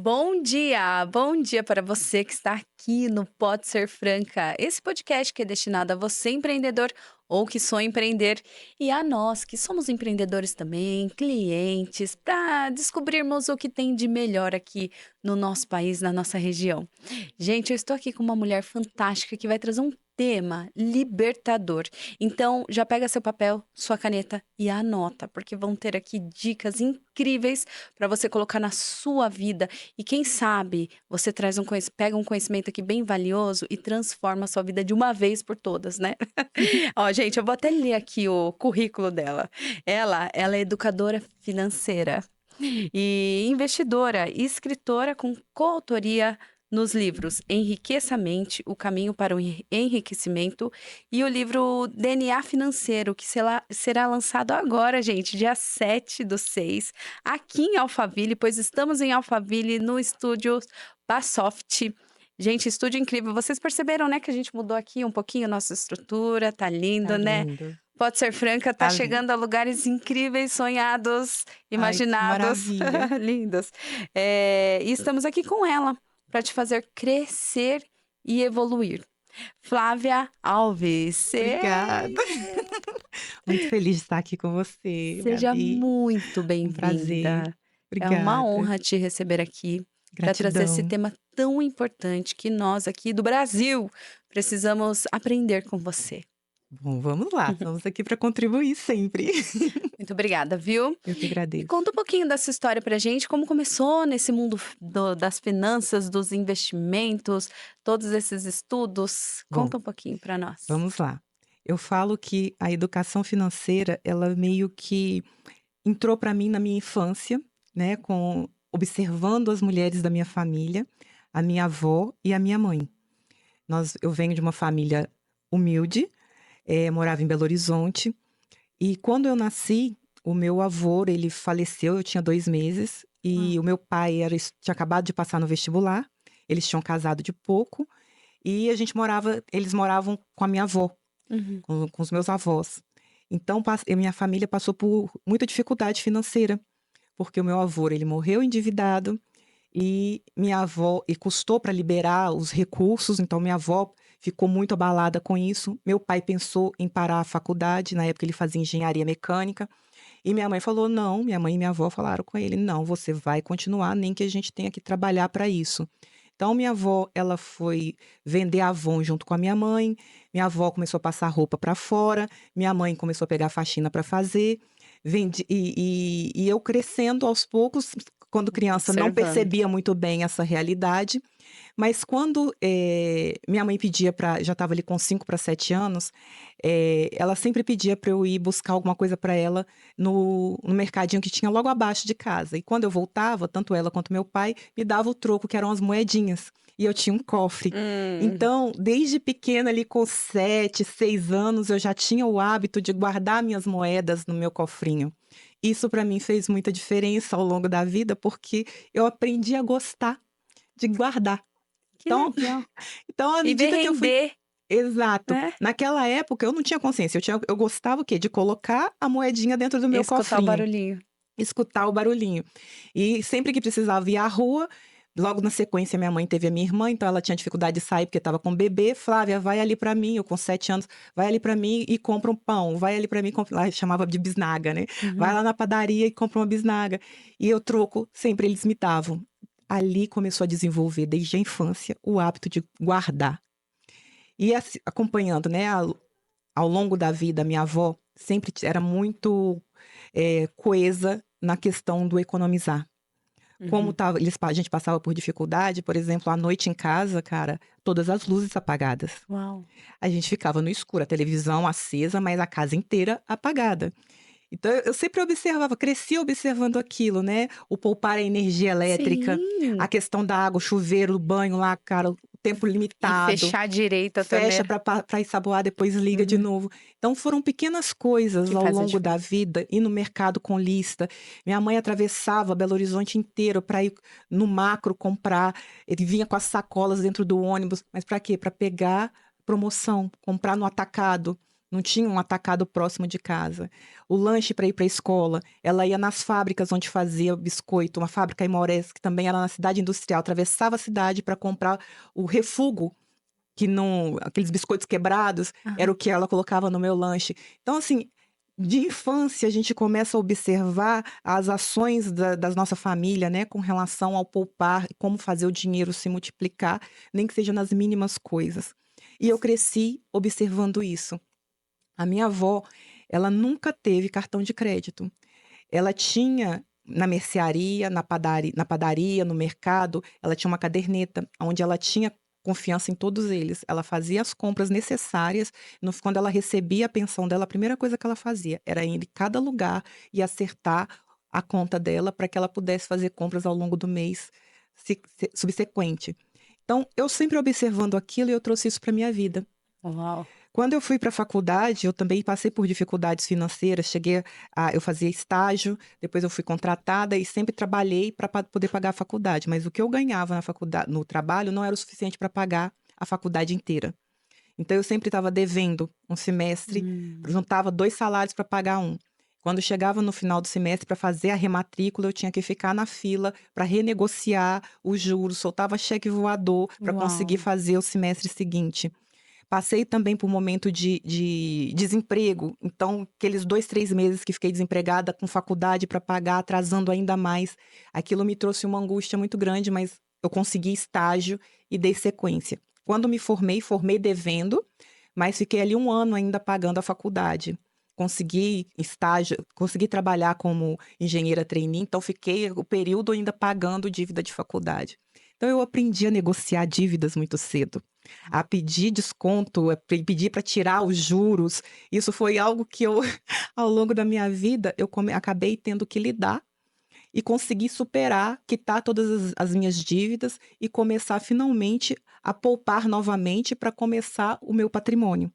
Bom dia para você que está aqui no Pode Ser Franca, esse podcast que é destinado a você empreendedor ou que sonha empreender e a nós que somos empreendedores também, clientes, para descobrirmos o que tem de melhor aqui no nosso país, na nossa região. Gente, eu estou aqui com uma mulher fantástica que vai trazer um tema libertador. Então, já pega seu papel, sua caneta e anota, porque vão ter aqui dicas incríveis para você colocar na sua vida e quem sabe você traz pega um conhecimento aqui bem valioso e transforma a sua vida de uma vez por todas, né? Ó, gente, eu vou até ler aqui o currículo dela. Ela é educadora financeira e investidora e escritora com coautoria nos livros Enriqueça a Mente, O Caminho para o Enriquecimento e o livro DNA Financeiro, que será lançado agora, gente, dia 7/6, aqui em Alphaville, pois estamos em Alphaville, no estúdio Basoft. Gente, estúdio incrível. Vocês perceberam, né, que a gente mudou aqui um pouquinho a nossa estrutura, tá Tá lindo, né? lindo, Pode Ser Franca, tá tá lindo. chegando a lugares incríveis, sonhados, Ai, que imaginados, maravilha. lindos. E estamos aqui com ela para te fazer crescer e evoluir. Flávia Alves, Obrigada. Muito feliz de estar aqui com você, seja Gabi. muito Um prazer. bem-vinda. É uma Obrigada. honra te receber aqui para trazer esse Gratidão. tema tão importante que nós aqui do Brasil precisamos aprender com você. Bom, vamos lá, estamos aqui para contribuir sempre. Muito obrigada, viu? Eu que E agradeço. conta um pouquinho dessa história pra gente, como começou nesse mundo das finanças, dos investimentos, todos esses estudos. Bom, Conta um pouquinho pra nós. vamos lá. Eu falo que a educação financeira, ela meio que entrou para mim na minha infância, né, com observando as mulheres da minha família, a minha avó e a minha mãe. Eu venho de uma família humilde. Morava em Belo Horizonte. E quando eu nasci, o meu avô, ele faleceu, eu tinha 2 meses, Uau. e o meu pai tinha acabado de passar no vestibular, eles tinham casado de pouco, e eles moravam com a minha avó, Uhum. com os meus avós. Então, a minha família passou por muita dificuldade financeira, porque o meu avô, ele morreu endividado, e minha avó e custou para liberar os recursos, então minha avó ficou muito abalada com isso. Meu pai pensou em parar a faculdade, na época ele fazia engenharia mecânica, e minha mãe falou: "Não", minha mãe e minha avó falaram com ele: "Não, você vai continuar, nem que a gente tenha que trabalhar para isso". Então minha avó, ela foi vender Avon junto com a minha avó começou a passar roupa para fora, minha mãe começou a pegar faxina para fazer, e eu crescendo aos poucos, quando criança não Observando. percebia muito bem essa realidade, mas quando, minha mãe pedia para já estava ali com 5 para 7 anos, ela sempre pedia para eu ir buscar alguma coisa para ela no mercadinho que tinha logo abaixo de casa. E quando eu voltava, tanto ela quanto meu pai me dava o troco, que eram as moedinhas, e eu tinha um cofre. Hum, Então, desde pequena ali com 7, 6 anos, eu já tinha o hábito de guardar minhas moedas no meu cofrinho. Isso para mim fez muita diferença ao longo da vida, porque eu aprendi a gostar de guardar. que Então legal. então à E ver medida que eu fui render, exato. né? Naquela época eu não tinha consciência, eu gostava o quê? De colocar a moedinha dentro do meu Escutar o cofrinho, barulhinho. escutar o barulhinho. E sempre que precisava ir à rua, logo na sequência minha mãe teve a minha irmã, então ela tinha dificuldade de sair porque estava com bebê. "Flávia, vai ali pra mim", eu com 7 anos, "vai ali pra mim e compra um pão, vai ali pra mim e compra", lá chamava de bisnaga, né. "Vai Uhum. lá na padaria e compra uma bisnaga". E eu troco, sempre eles me davam. Ali começou a desenvolver desde a infância o hábito de guardar. E acompanhando, né, ao longo da vida, a minha avó sempre era muito, coesa na questão do economizar. Como Uhum. a gente passava por dificuldade, por exemplo, à noite em casa, cara, todas as luzes apagadas. Uau. A gente ficava no escuro, a televisão acesa, mas a casa inteira apagada. Então eu sempre observava, cresci observando aquilo, né, o poupar a energia elétrica, a Sim. questão da água, chuveiro, banho lá, cara, o tempo E limitado. fechar direito a Fecha torneira. para ensaboar, depois liga de Uhum. novo. Então foram pequenas coisas Que ao faz a longo da diferença. vida, ir no mercado com lista. Minha mãe atravessava Belo Horizonte inteiro para ir no Macro comprar, ele vinha com as sacolas dentro do ônibus, mas para quê? Para pegar promoção, comprar no atacado. Não tinha um atacado próximo de casa. O lanche para ir para a escola, ela ia nas fábricas onde fazia biscoito, uma fábrica em Moraes, que também era na cidade industrial, atravessava a cidade para comprar o refugo, que não, aqueles biscoitos quebrados, era o Aham. que ela colocava no meu lanche. Então, assim, de infância a gente começa a observar as ações da nossa família, né, com relação ao poupar, como fazer o dinheiro se multiplicar, nem que seja nas mínimas coisas. E eu cresci observando isso. A minha avó, ela nunca teve cartão de crédito. Ela tinha na mercearia, na padaria, no mercado, ela tinha uma caderneta onde ela tinha confiança em todos eles. Ela fazia as compras necessárias. Quando ela recebia a pensão dela, a primeira coisa que ela fazia era ir em cada lugar e acertar a conta dela para que ela pudesse fazer compras ao longo do mês subsequente. Então, eu sempre observando aquilo e eu trouxe isso para minha vida. Uau. Quando eu fui para a faculdade, eu também passei por dificuldades financeiras. Eu fazia estágio, depois eu fui contratada e sempre trabalhei para poder pagar a faculdade. Mas o que eu ganhava na faculdade, no trabalho, não era o suficiente para pagar a faculdade inteira. Então eu sempre estava devendo um semestre, Hum. juntava 2 salários para pagar um. Quando chegava no final do semestre para fazer a rematrícula, eu tinha que ficar na fila para renegociar os juros, soltava cheque voador para conseguir Uau. fazer o semestre seguinte. Passei também por um momento de desemprego, então aqueles 2, 3 meses que fiquei desempregada com faculdade para pagar, atrasando ainda mais, aquilo me trouxe uma angústia muito grande, mas eu consegui estágio e dei sequência. Quando me formei devendo, mas fiquei ali 1 ano ainda pagando a faculdade. Consegui estágio, consegui trabalhar como engenheira trainee, então fiquei o período ainda pagando dívida de faculdade. Então eu aprendi a negociar dívidas muito cedo, a pedir desconto, pedir para tirar os juros. Isso foi algo que eu, ao longo da minha vida, acabei tendo que lidar e consegui superar, quitar todas as minhas dívidas e começar finalmente a poupar novamente para começar o meu patrimônio.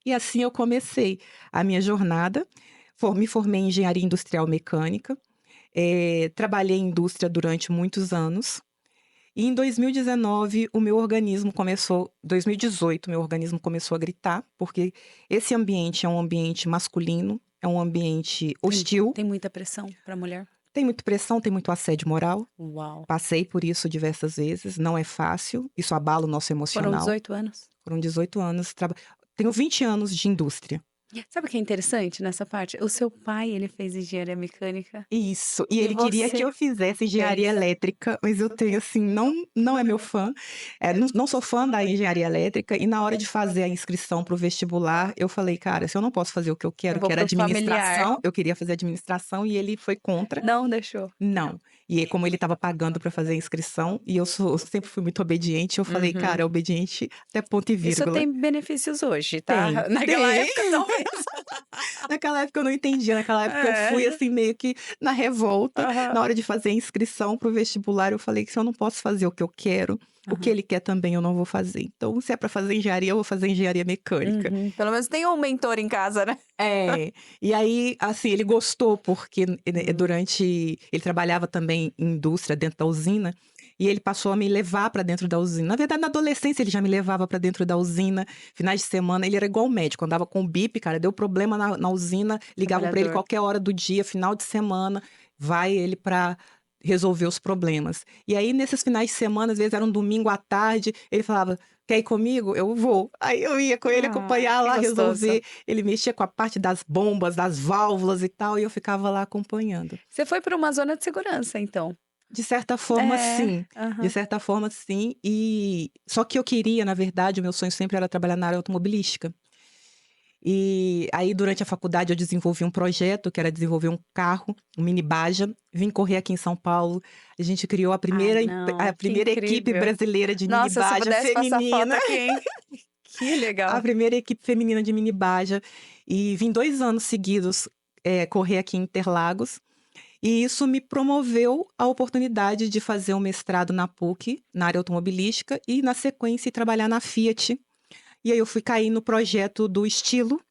E assim eu comecei a minha jornada. Me formei em engenharia industrial mecânica, trabalhei em indústria durante muitos anos. E em 2019, 2018, meu organismo começou a gritar, porque esse ambiente é um ambiente masculino, é um ambiente Tem hostil, tem muita pressão para mulher? tem muita pressão, tem muito assédio moral. Uau. Passei por isso diversas vezes, não é fácil, isso abala o nosso Foram emocional. 18 anos? Foram 18 anos, tenho 20 anos de indústria. Sabe o que é interessante nessa parte? O seu pai, ele fez engenharia mecânica Isso, e e ele queria que você eu fizesse fez. engenharia elétrica, mas eu tenho assim, não é meu fã, não sou fã da engenharia elétrica, e na hora de fazer a inscrição para o vestibular, eu falei: "Cara, se eu não posso fazer o que eu Eu quero, vou que era para o familiar. administração", eu queria fazer administração e ele foi contra. Não deixou? Não. E aí, como ele estava pagando para fazer a inscrição, e eu sempre fui muito obediente, eu falei: Uhum. "Cara, obediente até ponto e Isso vírgula". tem benefícios hoje, tá? Tem, Naquela tem. época talvez. Naquela época eu não entendia, naquela época eu fui, É. assim, meio que na revolta. Aham, Na hora de fazer a inscrição para o vestibular, eu falei que se eu não posso fazer o que eu quero, o que aham. ele quer também eu não vou fazer. Então, se é para fazer engenharia, eu vou fazer engenharia mecânica. Uhum. Pelo menos tem um mentor em casa, né? É. E aí, assim, ele gostou, porque Hum. ele trabalhava também em indústria dentro da usina, e ele passou a me levar para dentro da usina. Na verdade, na adolescência ele já me levava para dentro da usina, finais de semana ele era igual o médico, andava com o bip, cara, deu problema na usina, ligavam para ele Trabalhador. qualquer hora do dia, final de semana, vai ele para resolver os problemas. E aí, nesses finais de semana, às vezes era um domingo à tarde, ele falava: "Quer ir comigo? Eu vou". Aí eu ia com ele Ah, acompanhar que lá, gostoso. resolver. Ele mexia com a parte das bombas, das válvulas e tal, e eu ficava lá acompanhando. Você foi para uma zona de segurança, então? De certa forma, É. sim. De Aham. certa forma, sim. Só que eu queria, na verdade, o meu sonho sempre era trabalhar na área automobilística. E aí, durante a faculdade, eu desenvolvi um projeto, que era desenvolver um carro, um mini Baja. Vim correr aqui em São Paulo. A gente criou a Ah, primeira, a não, que primeira equipe incrível. brasileira de mini Nossa, se eu Baja pudesse passar foto feminina. aqui, hein. Que A legal. primeira equipe feminina de mini Baja. E vim 2 anos seguidos, correr aqui em Interlagos. E isso me promoveu a oportunidade de fazer um mestrado na PUC, na área automobilística, e na sequência ir trabalhar na Fiat. E aí eu fui cair no projeto do Estilo,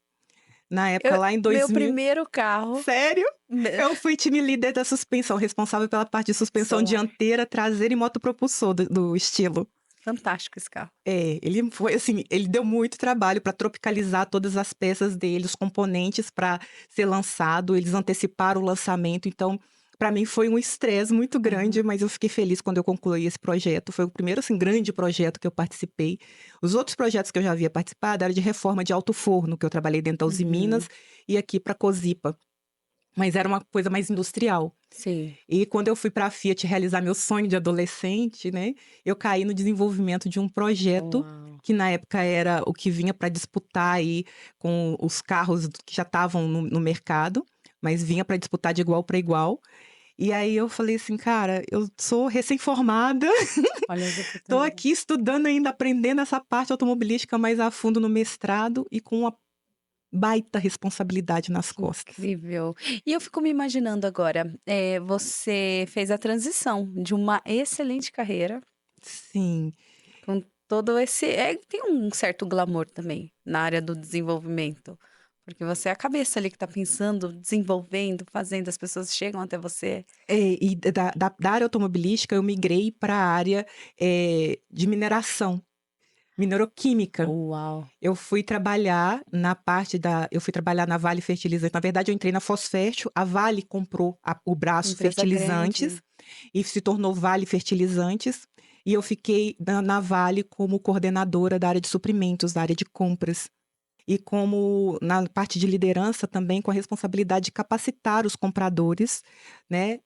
na época Eu lá em meu 2000. primeiro carro Sério? me Eu fui time líder da suspensão, responsável pela parte de suspensão sou. dianteira, traseira e motopropulsor do Estilo. Fantástico esse carro. Ele foi assim, ele deu muito trabalho para tropicalizar todas as peças dele, os componentes para ser lançado, eles anteciparam o lançamento, então para mim foi um estresse muito Aham. grande, mas eu fiquei feliz quando eu concluí esse projeto, foi o primeiro, assim, grande projeto que eu participei. Os outros projetos que eu já havia participado era de reforma de alto forno, que eu trabalhei dentro da Uzi Uhum. Minas e aqui para Cosipa, mas era uma coisa mais industrial. Sim. E quando eu fui para a Fiat realizar meu sonho de adolescente, né, eu caí no desenvolvimento de um projeto Uau. que na época era o que vinha para disputar aí com os carros que já estavam no mercado, mas vinha para disputar de igual para igual. E aí eu falei assim: "Cara, eu sou recém-formada, Olha as tô oportunidades. aqui estudando ainda, aprendendo essa parte automobilística mais a fundo no mestrado e com uma baita responsabilidade nas Que costas". incrível. E eu fico me imaginando agora, você fez a transição de uma excelente carreira Sim. com todo esse tem um certo glamour também na área do desenvolvimento, porque você é a cabeça ali que tá pensando, desenvolvendo, fazendo, as pessoas chegam até você. E da área automobilística eu migrei para a área, de mineração, mineroquímica. Uau, Eu fui trabalhar na Vale Fertilizantes, na verdade eu entrei na Fosfértil, a Vale comprou o braço empresa fertilizantes grande. e se tornou Vale Fertilizantes, e eu fiquei na Vale como coordenadora da área de suprimentos, da área de compras. E como na parte de liderança também com a responsabilidade de capacitar os compradores, né,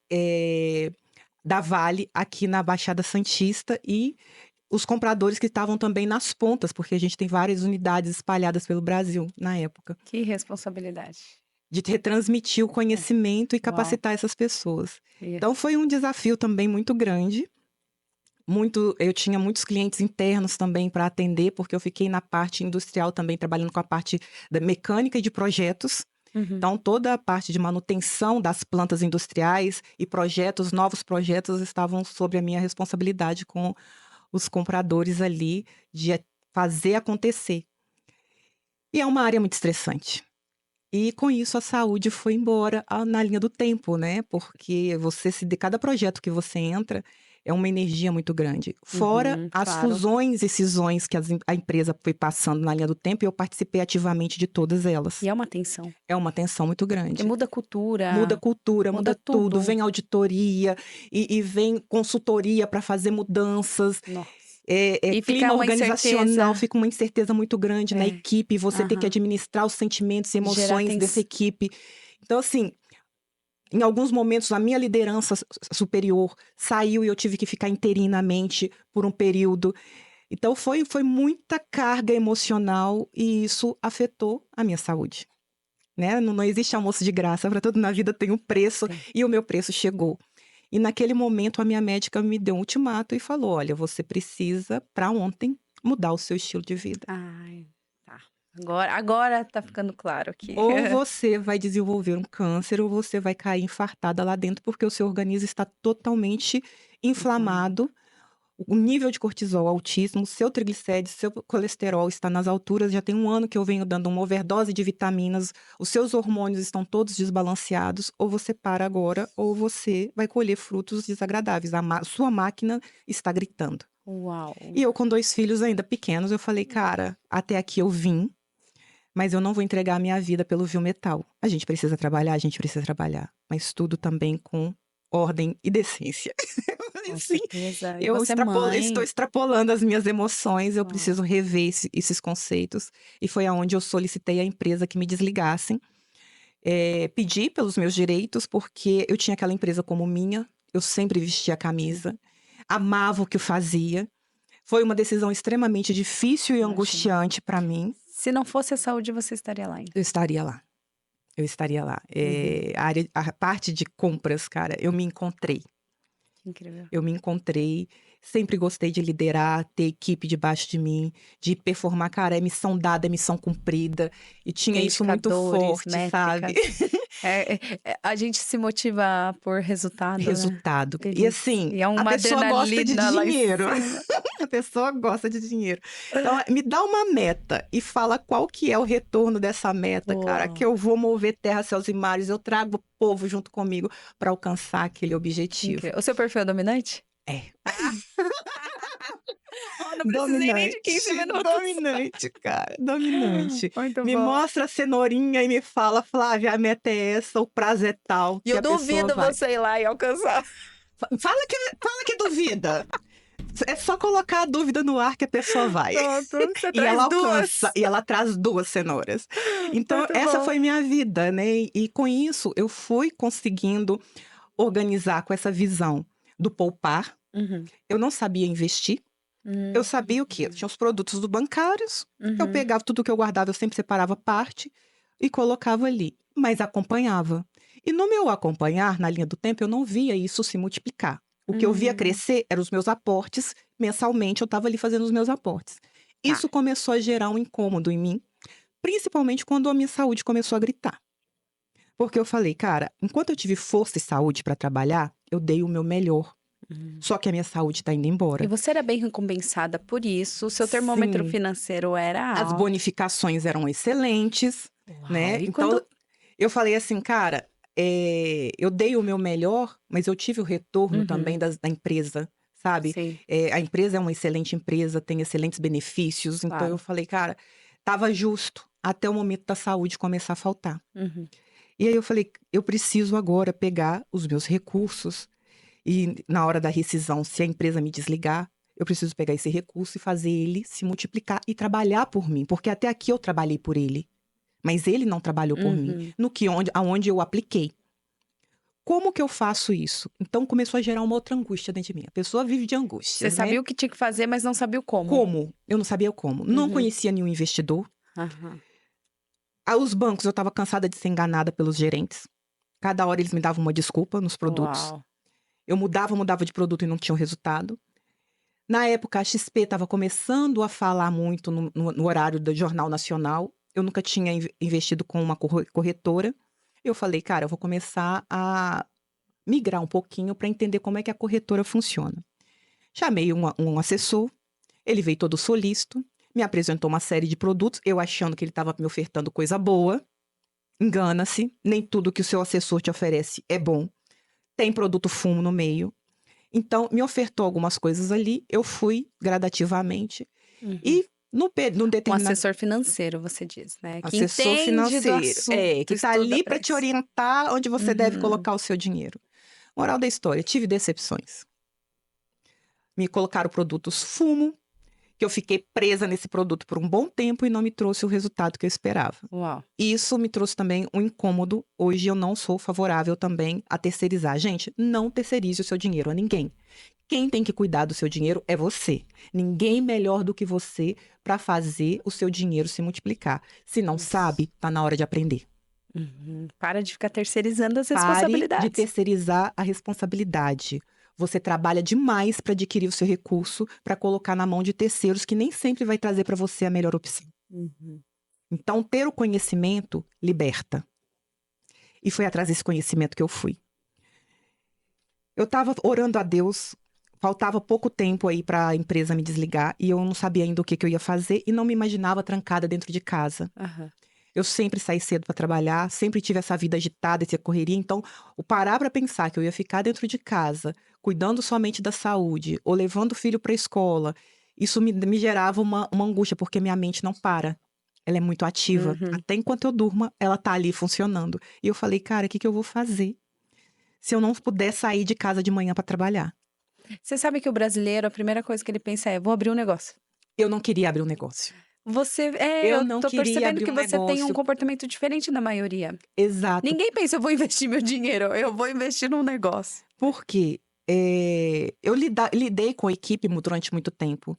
da Vale aqui na Baixada Santista e os compradores que estavam também nas pontas, porque a gente tem várias unidades espalhadas pelo Brasil na época, Que responsabilidade. de retransmitir o É, conhecimento e uau, capacitar essas pessoas. e Então foi um desafio também muito grande. Eu tinha muitos clientes internos também para atender, porque eu fiquei na parte industrial também, trabalhando com a parte da mecânica e de projetos. uhum. Então, toda a parte de manutenção das plantas industriais e projetos, novos projetos, estavam sob a minha responsabilidade com os compradores ali, de fazer acontecer. E é uma área muito estressante. E com isso a saúde foi embora na linha do tempo, né? Porque de cada projeto que você entra é uma energia muito grande. Fora Uhum, as claro. fusões e cisões que a empresa foi passando na linha do tempo, e eu participei ativamente de todas elas. E é uma tensão, É uma tensão muito porque grande. muda a Muda cultura, cultura, muda muda tudo, tudo. vem auditoria e vem consultoria para fazer mudanças, Nossa. E fica clima uma organizacional, incerteza. fica uma incerteza muito grande na É, equipe, você ter que aham. administrar os sentimentos e Gerar emoções dessa tens equipe. Então, assim, em alguns momentos a minha liderança superior saiu e eu tive que ficar interinamente por um período. Então foi muita carga emocional e isso afetou a minha saúde, né? Não existe almoço de graça, para tudo na vida tem um preço tem. e o meu preço chegou. E naquele momento a minha médica me deu um ultimato e falou: "Olha, você precisa, para ontem, mudar o seu estilo de vida. Ai, tá. Agora tá ficando claro aqui. Ou você vai desenvolver um câncer ou você vai cair infartada lá dentro, porque o seu organismo está totalmente Inflamado. inflamado. O nível de cortisol altíssimo, seu triglicérides, seu colesterol está nas alturas. Já tem 1 ano que eu venho dando uma overdose de vitaminas, os seus hormônios estão todos desbalanceados. Ou você para agora, ou você vai colher frutos desagradáveis. Sua máquina está gritando". Uau. E eu com 2 filhos ainda pequenos, eu falei: "Cara, até aqui eu vim, mas eu não vou entregar a minha vida pelo vil metal. A gente precisa trabalhar, mas tudo também com ordem e decência". Eu falei Com assim: certeza. E "Eu você é estou mãe. extrapolando as minhas emoções, eu Uau. preciso rever esses conceitos". E foi aonde eu solicitei à empresa que me desligassem, pedi pelos meus direitos, porque eu tinha aquela empresa como minha, eu sempre vestia a Sim, camisa, amava o que eu fazia. Foi uma decisão extremamente difícil e imagino. angustiante para mim. Se não fosse a saúde, você estaria lá ainda. Eu estaria lá, eu estaria lá. Uhum. A parte de compras, cara, eu me encontrei. Que incrível. Eu me encontrei, sempre gostei de liderar, ter equipe debaixo de mim, de performar, cara, é missão dada, é missão cumprida, e tinha Ter isso muito indicadores, forte, sabe. métricas. A gente se motiva por resultado, né. Resultado. E Feliz. assim, E é a uma pessoa gosta de adrenalina lá em dinheiro, cima. a pessoa gosta de dinheiro. Então, me dá uma meta e fala qual que é o retorno dessa meta, cara, Uau, que eu vou mover terra, céus e mares, eu trago o povo junto comigo para alcançar aquele que objetivo. incrível. O seu perfil é dominante? É. não precisei nem de 15 minutos. Dominante, cara, dominante. Muito Me bom. mostra a cenourinha e me fala, Flávia, a meta é essa, o prazo é tal, E que eu a pessoa duvido vai. você ir lá e alcançar. Fala que duvida. É só colocar a dúvida no ar que a pessoa vai. Pronto, você E traz ela duas. alcança, e ela traz 2 cenouras. Então, Muito essa bom. foi minha vida, né? E com isso, eu fui conseguindo organizar com essa visão do poupar. Uhum. Eu não sabia investir. Eu sabia o quê? Tinha os produtos do bancários, eu Uhum. pegava tudo que eu guardava, eu sempre separava parte e colocava ali, mas acompanhava. E no meu acompanhar, na linha do tempo, eu não via isso se multiplicar. O que eu via Hum. crescer eram os meus aportes, mensalmente eu estava ali fazendo os meus aportes. Tá. Isso começou a gerar um incômodo em mim, principalmente quando a minha saúde começou a gritar. Porque eu falei, cara, enquanto eu tive força e saúde para trabalhar, eu dei o meu melhor. Só que a minha saúde está indo E embora. você era bem recompensada por isso, o seu termômetro Sim. financeiro era As alto. bonificações eram excelentes, Uau, né? e Então, quando... eu falei assim, cara, eu dei o meu melhor, mas eu tive o retorno também Uhum. da empresa, sabe? Sim, A empresa é uma excelente empresa, tem excelentes benefícios. Então, eu claro. falei, cara, tava justo até o momento da saúde começar a faltar. Uhum. E aí eu falei, eu preciso agora pegar os meus recursos e na hora da rescisão, se a empresa me desligar, eu preciso pegar esse recurso e fazer ele se multiplicar e trabalhar por mim, porque até aqui eu trabalhei por ele, mas ele não trabalhou por mim, Uhum. aonde eu apliquei. Como que eu faço isso? Então começou a gerar uma outra angústia dentro de mim. A pessoa vive de Você angústias, né? sabia o que tinha que fazer, mas não sabia o como. Como? Eu não sabia como. Não Uhum. conhecia nenhum investidor. Aham. Os bancos, eu estava cansada de ser enganada pelos gerentes. Cada hora eles me davam uma desculpa nos produtos. Uau. Eu mudava de produto e não tinha o resultado. Na época, a XP estava começando a falar muito no horário do Jornal Nacional. Eu nunca tinha investido com uma corretora. Eu falei, cara, eu vou começar a migrar um pouquinho para entender como é que a corretora funciona. Chamei um assessor, ele veio todo solícito, me apresentou uma série de produtos, eu achando que ele estava me ofertando coisa boa. Engana-se, nem tudo que o seu assessor te oferece é bom. Tem produto fumo no meio. Então, me ofertou algumas coisas ali, eu fui gradativamente. Uhum. E num Um determinado assessor financeiro, você diz, né? Que assessor entende do financeiro, assunto, que está estuda ali pra para te isso. orientar onde você deve Uhum. colocar o seu dinheiro. Moral da história, tive decepções. Me colocaram produtos fumo, que eu fiquei presa nesse produto por um bom tempo e não me trouxe o resultado que eu esperava. Uau. Isso me trouxe também um incômodo. Hoje eu não sou favorável também a terceirizar. Gente, não terceirize o seu dinheiro a ninguém. Quem tem que cuidar do seu dinheiro é você. Ninguém melhor do que você para fazer o seu dinheiro se multiplicar. Se não Isso. sabe, tá na hora de aprender. Uhum. Para de ficar terceirizando as Pare de responsabilidades. terceirizar a responsabilidade. Você trabalha demais para adquirir o seu recurso, para colocar na mão de terceiros que nem sempre vai trazer para você a melhor opção. Uhum. Então, ter o conhecimento liberta. E foi atrás desse conhecimento que eu fui. Eu estava orando a Deus, faltava pouco tempo aí para a empresa me desligar e eu não sabia ainda o que eu ia fazer e não me imaginava trancada dentro de casa. Aham. Eu sempre saí cedo para trabalhar, sempre tive essa vida agitada, essa correria. Então, o parar para pensar que eu ia ficar dentro de casa, cuidando somente da saúde, ou levando o filho para a escola, isso me gerava uma angústia, porque minha mente não para. Ela é muito ativa. Uhum. Até enquanto eu durma, ela tá ali funcionando. E eu falei, cara, o que eu vou fazer se eu não puder sair de casa de manhã para trabalhar? Você sabe que o brasileiro, a primeira coisa que ele pensa é: vou abrir um negócio. Eu não queria abrir um negócio. Eu Eu não tô queria percebendo abrir que um você tem um negócio. comportamento diferente da maioria. Exato. Ninguém pensa, eu vou investir meu dinheiro, eu vou investir num negócio. Porque eu lidei com a equipe durante muito tempo.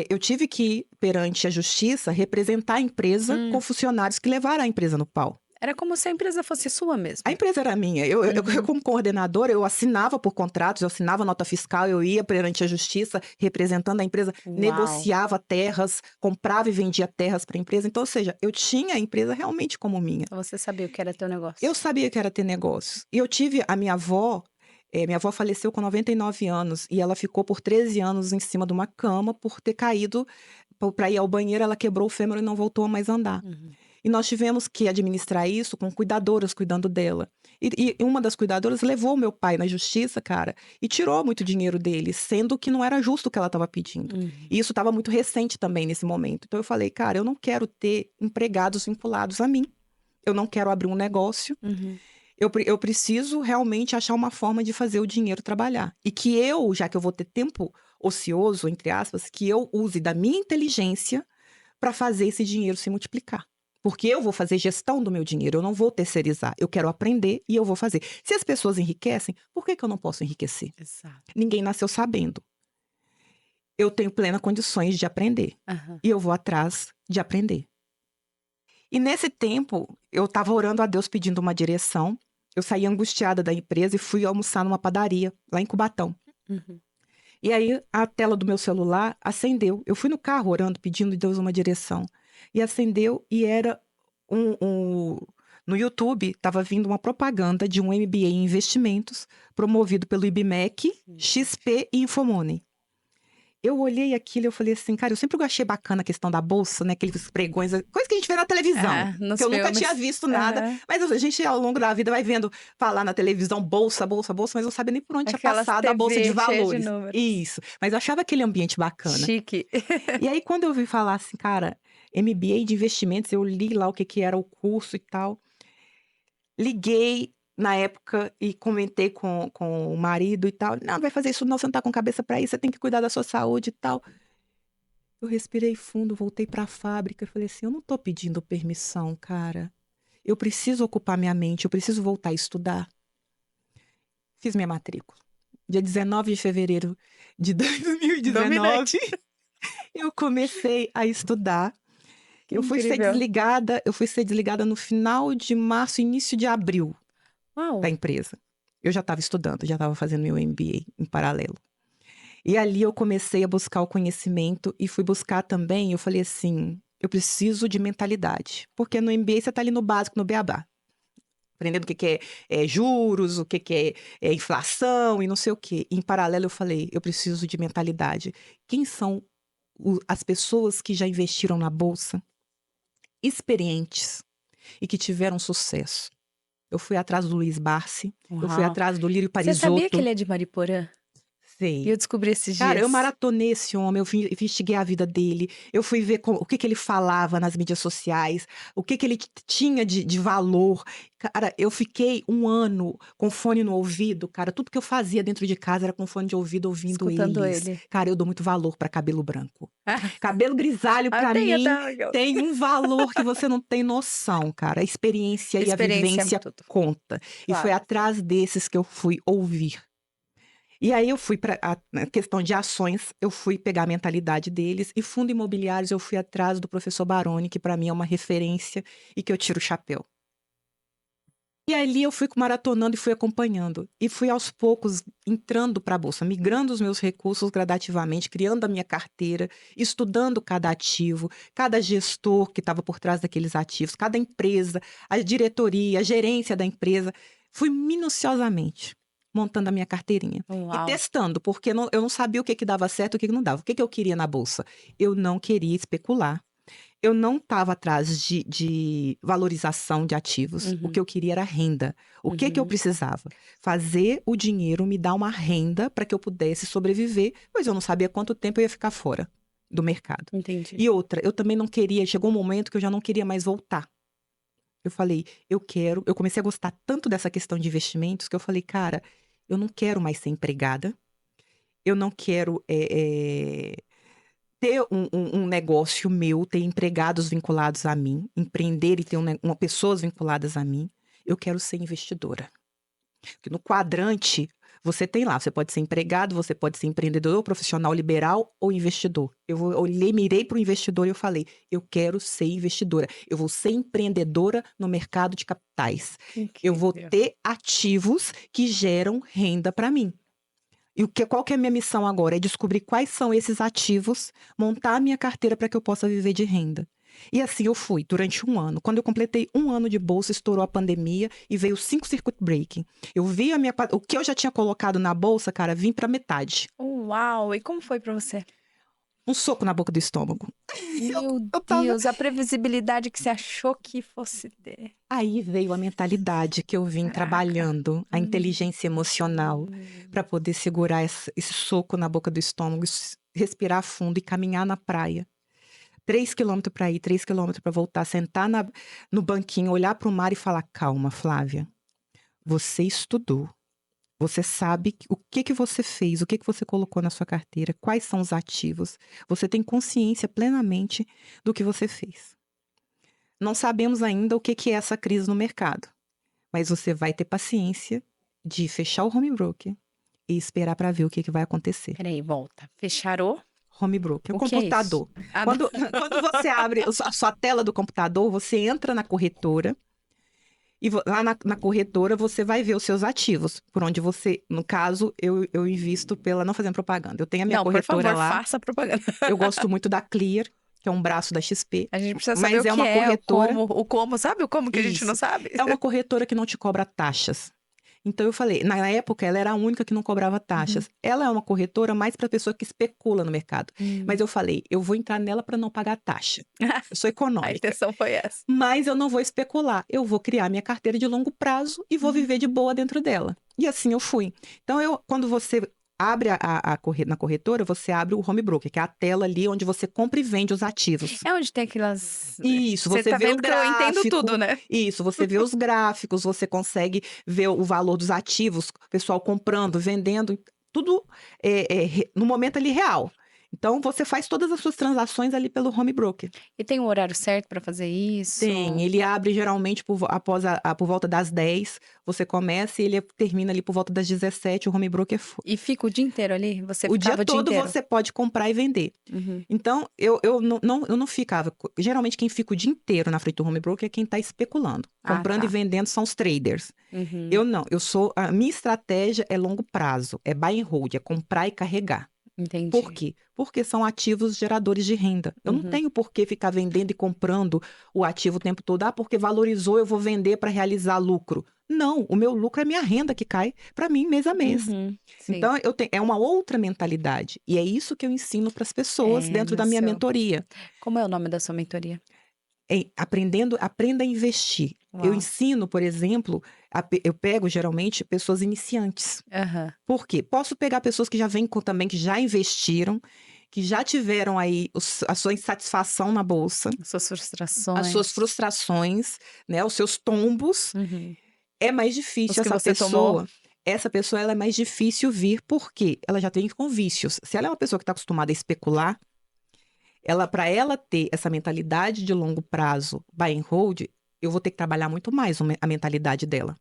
Eu tive que ir perante a justiça representar a empresa com funcionários que levaram a empresa no pau. Era como se a empresa fosse sua mesmo. A empresa era minha. Eu, como coordenadora, eu assinava por contratos, eu assinava nota fiscal, eu ia perante a justiça representando a empresa, Uau. negociava terras, comprava e vendia terras para a empresa. Então, ou seja, eu tinha a empresa realmente como minha. Então você sabia o que era teu negócio. Eu sabia que era ter negócio. E eu tive a minha avó faleceu com 99 anos e ela ficou por 13 anos em cima de uma cama por ter caído para ir ao banheiro, ela quebrou o fêmur e não voltou a mais andar. Uhum. E nós tivemos que administrar isso com cuidadoras cuidando dela. E uma das cuidadoras levou o meu pai na justiça, cara, e tirou muito dinheiro dele, sendo que não era justo o que ela estava pedindo. E isso estava muito recente também nesse momento. Então eu falei, cara, eu não quero ter empregados vinculados a mim. Eu não quero abrir um negócio. Eu preciso realmente achar uma forma de fazer o dinheiro trabalhar. E que eu, já que eu vou ter tempo ocioso, entre aspas, que eu use da minha inteligência para fazer esse dinheiro se multiplicar. Porque eu vou fazer gestão do meu dinheiro, eu não vou terceirizar. Eu quero aprender e eu vou fazer. Se as pessoas enriquecem, por que eu não posso enriquecer? Exato. Ninguém nasceu sabendo. Eu tenho plenas condições de aprender. E eu vou atrás de aprender. E nesse tempo, eu estava orando a Deus pedindo uma direção. Eu saí angustiada da empresa e fui almoçar numa padaria, lá em Cubatão. E aí, a tela do meu celular acendeu. Eu fui no carro orando, pedindo a Deus uma direção. E acendeu e era no YouTube, estava vindo uma propaganda de um MBA em investimentos, promovido pelo IBMEC, XP e Infomoney. Eu olhei aquilo e eu falei assim, cara, eu sempre achei bacana a questão da bolsa, né? Aqueles pregões, coisa que a gente vê na televisão. Nos que eu nunca filmes. tinha visto nada. Mas a gente, ao longo da vida, vai vendo falar na televisão, bolsa, bolsa, bolsa, mas não sabe nem por onde tinha Aquelas passado a bolsa de TV cheia de valores. números. Isso. Mas eu achava aquele ambiente bacana. Chique. E aí, quando eu ouvi falar assim, cara, MBA de investimentos, eu li lá o que era o curso e tal. Liguei na época e comentei com o marido e tal. Não, vai fazer isso não, você não tá com cabeça pra isso, você tem que cuidar da sua saúde e tal. Eu respirei fundo, voltei pra fábrica e falei assim, eu não tô pedindo permissão, cara. Eu preciso ocupar minha mente, eu preciso voltar a estudar. Fiz minha matrícula. Dia 19 de fevereiro de 2019, eu comecei a estudar. Eu fui ser desligada no final de março, início de abril da empresa. Eu já estava estudando, já estava fazendo meu MBA em paralelo. E ali eu comecei a buscar o conhecimento e fui buscar também, eu falei assim, eu preciso de mentalidade. Porque no MBA você está ali no básico, no beabá. Aprendendo o que é juros, o que é inflação e não sei o quê. Em paralelo eu falei, eu preciso de mentalidade. Quem são as pessoas que já investiram na bolsa? Experientes e que tiveram sucesso. Eu fui atrás do Luiz Barsi, eu fui atrás do Lírio Parisotto. Você sabia que ele é de Mariporã? Sei. E eu descobri esses dias. Cara, eu maratonei esse homem, eu investiguei a vida dele, eu fui ver o que ele falava nas mídias sociais, o que ele tinha de valor. Cara, eu fiquei um ano com fone no ouvido, cara, tudo que eu fazia dentro de casa era com fone de ouvido, ouvindo Escutando eles. ele. Cara, eu dou muito valor pra cabelo branco. Cabelo grisalho, pra mim, tem um valor que você não tem noção, cara. A experiência e a vivência conta. E foi atrás desses que eu fui ouvir. E aí eu fui para a questão de ações, eu fui pegar a mentalidade deles, e fundo imobiliários eu fui atrás do professor Baroni, que para mim é uma referência e que eu tiro o chapéu. E ali eu fui maratonando e fui acompanhando. E fui aos poucos entrando para a bolsa, migrando os meus recursos gradativamente, criando a minha carteira, estudando cada ativo, cada gestor que estava por trás daqueles ativos, cada empresa, a diretoria, a gerência da empresa. Fui minuciosamente montando a minha carteirinha. Uau. E testando, porque eu não sabia o que dava certo e o que não dava. O que eu queria na bolsa? Eu não queria especular. Eu não estava atrás de valorização de ativos. O que eu queria era renda. O que eu precisava? Fazer o dinheiro me dar uma renda para que eu pudesse sobreviver, pois eu não sabia quanto tempo eu ia ficar fora do mercado. Entendi. E outra, eu também não queria, chegou um momento que eu já não queria mais voltar. Eu falei, eu comecei a gostar tanto dessa questão de investimentos que eu falei, cara, eu não quero mais ser empregada, eu não quero ter um negócio meu, ter empregados vinculados a mim, empreender e ter pessoas vinculadas a mim. Eu quero ser investidora. Porque no quadrante, você tem lá, você pode ser empregado, você pode ser empreendedor, profissional liberal ou investidor. Eu mirei para o investidor e eu falei, eu quero ser investidora. Eu vou ser empreendedora no mercado de capitais. Incrível. Eu vou ter ativos que geram renda para mim. E qual que é a minha missão agora? É descobrir quais são esses ativos, montar a minha carteira para que eu possa viver de renda. E assim eu fui, durante um ano. Quando eu completei um ano de bolsa, estourou a pandemia e veio o 5 circuit breaking. Eu vi o que eu já tinha colocado na bolsa, cara, vim para metade. Uau! E como foi para você? um soco na boca do estômago. Meu Eu tava... Deus, a previsibilidade que você achou que fosse ter. Aí veio a mentalidade que eu vim Caraca. trabalhando, a inteligência emocional, para poder segurar esse soco na boca do estômago, respirar fundo e caminhar na praia. 3 quilômetros para ir, 3 quilômetros para voltar, sentar no banquinho, olhar para o mar e falar: calma, Flávia, você estudou. Você sabe o que você fez, o que você colocou na sua carteira, quais são os ativos. Você tem consciência plenamente do que você fez. Não sabemos ainda o que é essa crise no mercado, mas você vai ter paciência de fechar o home broker e esperar para ver o que vai acontecer. Peraí, volta. Fecharam? Home broker, o que é isso? computador. Quando você abre a sua tela do computador, você entra na corretora. E lá na corretora você vai ver os seus ativos, por onde você, no caso, eu invisto pela, não fazendo propaganda, eu tenho a minha corretora por favor, lá. faça propaganda. Eu gosto muito da Clear, que é um braço da XP. A gente precisa saber mas o que é uma corretora, o como, sabe o como que a gente não sabe? É uma corretora que não te cobra taxas. Então eu falei, na época ela era a única que não cobrava taxas. Ela é uma corretora mais para pessoa que especula no mercado. Mas eu falei, eu vou entrar nela para não pagar taxa. Eu sou econômica. A intenção foi essa. Mas eu não vou especular. Eu vou criar minha carteira de longo prazo e vou viver de boa dentro dela. E assim eu fui. Então, quando você abre na corretora, você abre o home broker, que é a tela ali onde você compra e vende os ativos. É onde tem aquelas... Isso, você tá vê vendo o gráfico. Que eu entendo tudo, né? Isso, você vê os gráficos, você consegue ver o valor dos ativos, o pessoal comprando, vendendo, tudo no momento ali real. Então, você faz todas as suas transações ali pelo home broker. E tem um horário certo para fazer isso? Tem, ele abre geralmente por volta das 10, você começa e ele termina ali por volta das 17, o home broker foi. E fica o dia inteiro ali? Você O dia ficava todo inteiro? você pode comprar e vender. Então, eu não ficava... Geralmente, quem fica o dia inteiro na frente do home broker é quem está especulando. Comprando e vendendo são os traders. Eu não, a minha estratégia é longo prazo, é buy and hold, é comprar e carregar. Entendi. Por quê? Porque são ativos geradores de renda. Eu não tenho por que ficar vendendo e comprando o ativo o tempo todo. Porque valorizou, eu vou vender para realizar lucro. Não, o meu lucro é minha renda que cai para mim mês a mês. Então, é uma outra mentalidade. E é isso que eu ensino para as pessoas dentro da minha mentoria. Como é o nome da sua mentoria? Aprenda a investir. Uau. Eu ensino, por exemplo, eu pego geralmente pessoas iniciantes. Por quê? Posso pegar pessoas que já vêm também, que já investiram, que já tiveram aí a sua insatisfação na bolsa. As suas frustrações, né? Os seus tombos. É mais difícil essa pessoa ela é mais difícil vir, porque ela já tem com vícios. Se ela é uma pessoa que está acostumada a especular, para ela ter essa mentalidade de longo prazo, buy and hold, eu vou ter que trabalhar muito mais a mentalidade dela.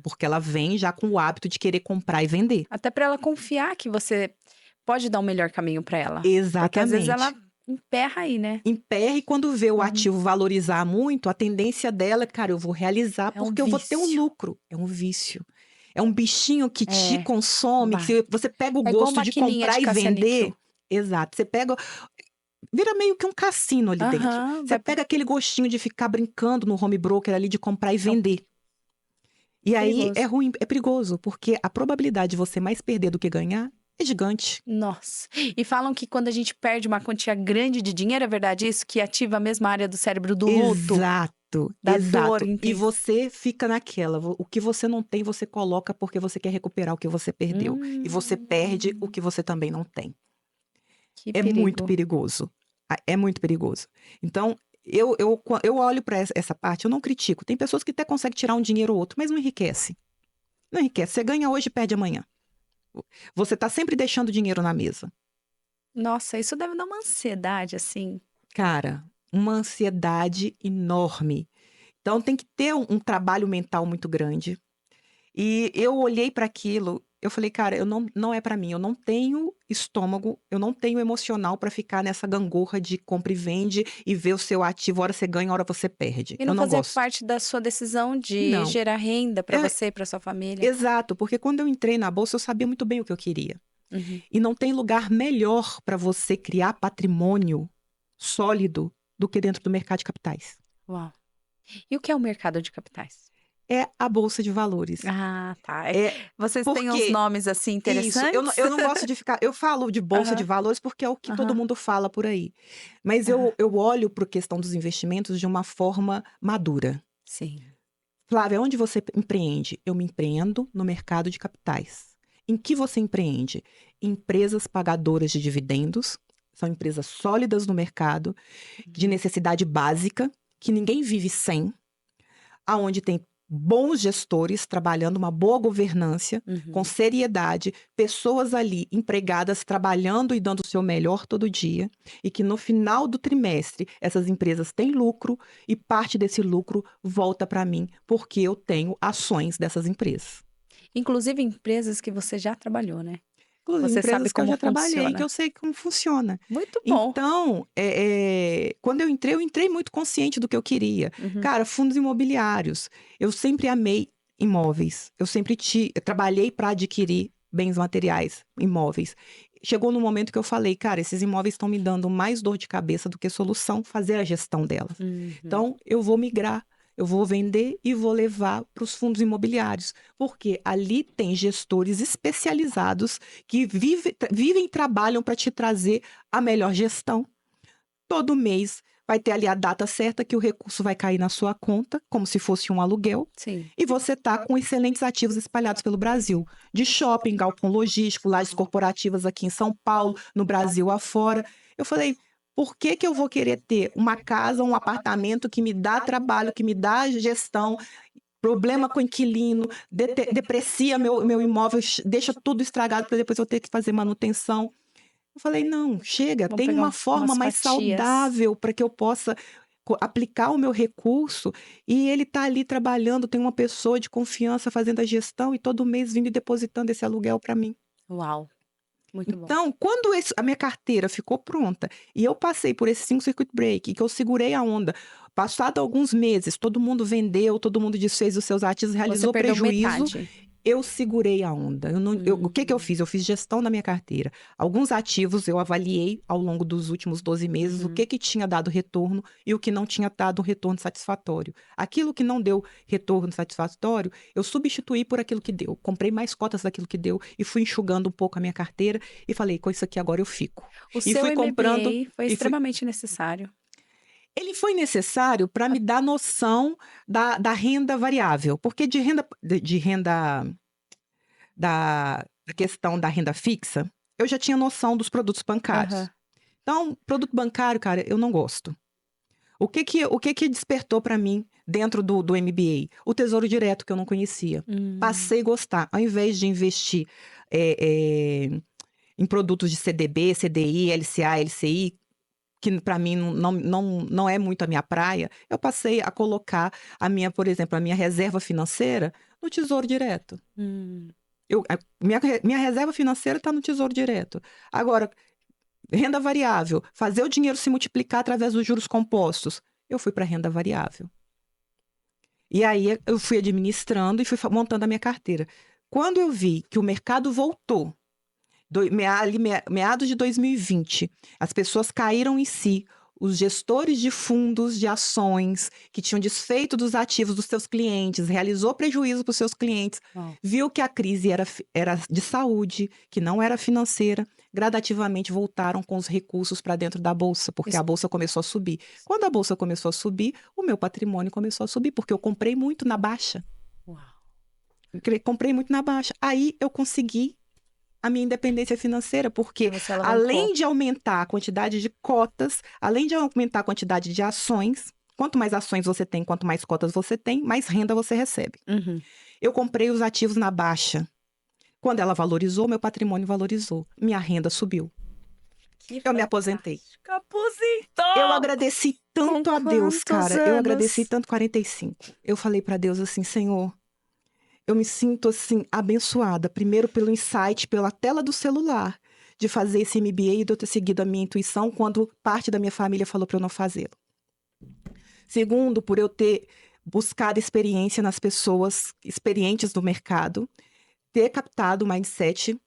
Porque ela vem já com o hábito de querer comprar e vender. Até para ela confiar que você pode dar um melhor caminho para ela. Exatamente. Porque às vezes ela emperra aí, né? Emperra, e quando vê o ativo valorizar muito, a tendência dela é, cara, eu vou realizar porque eu vou ter um lucro. É um vício. É um bichinho que te consome, que você pega o gosto de comprar e vender. Exato. Você pega... Vira meio que um cassino ali dentro. Você pega aquele gostinho de ficar brincando no home broker ali, de comprar e vender. E aí é ruim, é perigoso, porque a probabilidade de você mais perder do que ganhar é gigante. Nossa. E falam que quando a gente perde uma quantia grande de dinheiro, é verdade isso? Que ativa a mesma área do cérebro do luto? Exato. Da dor. E você fica naquela. O que você não tem, você coloca porque você quer recuperar o que você perdeu. E você perde o que você também não tem. Muito perigoso. É muito perigoso. Então, eu olho para essa parte, eu não critico. Tem pessoas que até conseguem tirar um dinheiro ou outro, mas não enriquece. Não enriquece. Você ganha hoje e perde amanhã. Você está sempre deixando dinheiro na mesa. Nossa, isso deve dar uma ansiedade, assim. Cara, uma ansiedade enorme. Então, tem que ter um trabalho mental muito grande. E eu olhei para aquilo, eu falei, cara, não é para mim. Eu não tenho estômago, eu não tenho emocional para ficar nessa gangorra de compra e vende e ver o seu ativo, hora você ganha, hora você perde. E não eu não fazer gosto. parte da sua decisão de gerar renda para você e para sua família. Exato, porque quando eu entrei na bolsa, eu sabia muito bem o que eu queria. E não tem lugar melhor para você criar patrimônio sólido do que dentro do mercado de capitais. Uau. E o que é o mercado de capitais? é a Bolsa de Valores. Ah, tá. É Vocês têm uns porque nomes, assim, isso, eu interessantes? não gosto de ficar eu falo de Bolsa de Aham, Valores, porque é o que todo aham, mundo fala por aí. Mas aham. eu olho para a questão dos investimentos de uma forma madura. Sim. Flávia, onde você empreende? Eu me empreendo no mercado de capitais. Em que você empreende? Empresas pagadoras de dividendos, são empresas sólidas no mercado, de Uhum, necessidade básica, que ninguém vive sem, aonde tem bons gestores trabalhando uma boa governança, com uhum. seriedade, pessoas ali empregadas trabalhando e dando o seu melhor todo dia, e que no final do trimestre essas empresas têm lucro e parte desse lucro volta para mim, porque eu tenho ações dessas empresas. Inclusive empresas que você já trabalhou, né? Inclusive Você sabe empresas que eu como já trabalhei, que funciona. eu sei como funciona. Muito bom. Então, quando eu entrei muito consciente do que eu queria. Uhum. Cara, fundos imobiliários. Eu sempre amei imóveis. Eu trabalhei para adquirir bens materiais, imóveis. Chegou no momento que eu falei, cara, esses imóveis estão me dando mais dor de cabeça do que solução, fazer a gestão delas. Uhum. Então, eu vou migrar, eu vou vender e vou levar para os fundos imobiliários, porque ali tem gestores especializados que vivem e trabalham para te trazer a melhor gestão. Todo mês vai ter ali a data certa que o recurso vai cair na sua conta, como se fosse um aluguel, Sim. e você está com excelentes ativos espalhados pelo Brasil, de shopping, galpão logístico, lajes corporativas aqui em São Paulo, no Brasil afora. Eu falei, por que que eu vou querer ter uma casa, um apartamento que me dá trabalho, que me dá gestão, problema com inquilino, deprecia meu imóvel, deixa tudo estragado para depois eu ter que fazer manutenção? Eu falei, não, chega, Vamos tem pegar uma forma umas mais fatias. saudável para que eu possa aplicar o meu recurso e ele está ali trabalhando, tem uma pessoa de confiança fazendo a gestão e todo mês vindo e depositando esse aluguel para mim. Uau, muito bom. Então, quando a minha carteira ficou pronta e eu passei por esse 5 circuit break, que eu segurei a onda, passado alguns meses, todo mundo vendeu, todo mundo desfez os seus ativos, Você realizou perdeu prejuízo, metade. eu segurei a onda. O que que eu Uhum. fiz? Eu fiz gestão da minha carteira. Alguns ativos eu avaliei ao longo dos últimos 12 meses o Uhum. que tinha dado retorno e o que não tinha dado um retorno satisfatório. Aquilo que não deu retorno satisfatório, eu substituí por aquilo que deu. Comprei mais cotas daquilo que deu e fui enxugando um pouco a minha carteira e falei, com isso aqui agora eu fico. O E seu fui comprando MBA foi e fui. extremamente necessário. Ele foi necessário para me dar noção da renda variável, porque de renda da questão da renda fixa, eu já tinha noção dos produtos Aham. bancários. Então, produto bancário, cara, eu não gosto. O que que despertou para mim dentro do MBA? O Tesouro Direto, que eu não conhecia. Hum. Passei a gostar. Ao invés de investir eh, eh, em produtos de CDB, CDI, LCA, LCI, que para mim não é muito a minha praia, eu passei a colocar por exemplo, a minha reserva financeira no Tesouro Direto. Hum. Minha reserva financeira está no Tesouro Direto. Agora, renda variável, fazer o dinheiro se multiplicar através dos juros compostos. Eu fui para renda variável. E aí eu fui administrando e fui montando a minha carteira. Quando eu vi que o mercado voltou, meados de 2020, as pessoas caíram em si. Os gestores de fundos de ações que tinham desfeito dos ativos dos seus clientes, realizou prejuízo para os seus clientes, Uau. viu que a crise era de saúde, que não era financeira, gradativamente voltaram com os recursos para dentro da bolsa, porque a Isso. bolsa começou a subir. Quando a bolsa começou a subir, o meu patrimônio começou a subir, porque eu comprei muito na baixa. Uau. Comprei muito na baixa. Aí eu consegui a minha independência financeira, E porque você alavancou. além de aumentar a quantidade de cotas, além de aumentar a quantidade de ações, quanto mais ações você tem, quanto mais cotas você tem, mais renda você recebe. Uhum. Eu comprei os ativos na baixa. Quando ela valorizou, meu patrimônio valorizou. Minha renda subiu. Que Eu me aposentei. fantástico. Eu Aposentou! agradeci Com tanto a Deus, quantos cara. Eu agradeci anos? tanto 45. Eu falei para Deus assim, Senhor, eu me sinto assim abençoada, primeiro pelo insight, pela tela do celular, de fazer esse MBA e de eu ter seguido a minha intuição quando parte da minha família falou para eu não fazê-lo. Segundo, por eu ter buscado experiência nas pessoas experientes do mercado, ter captado o mindset.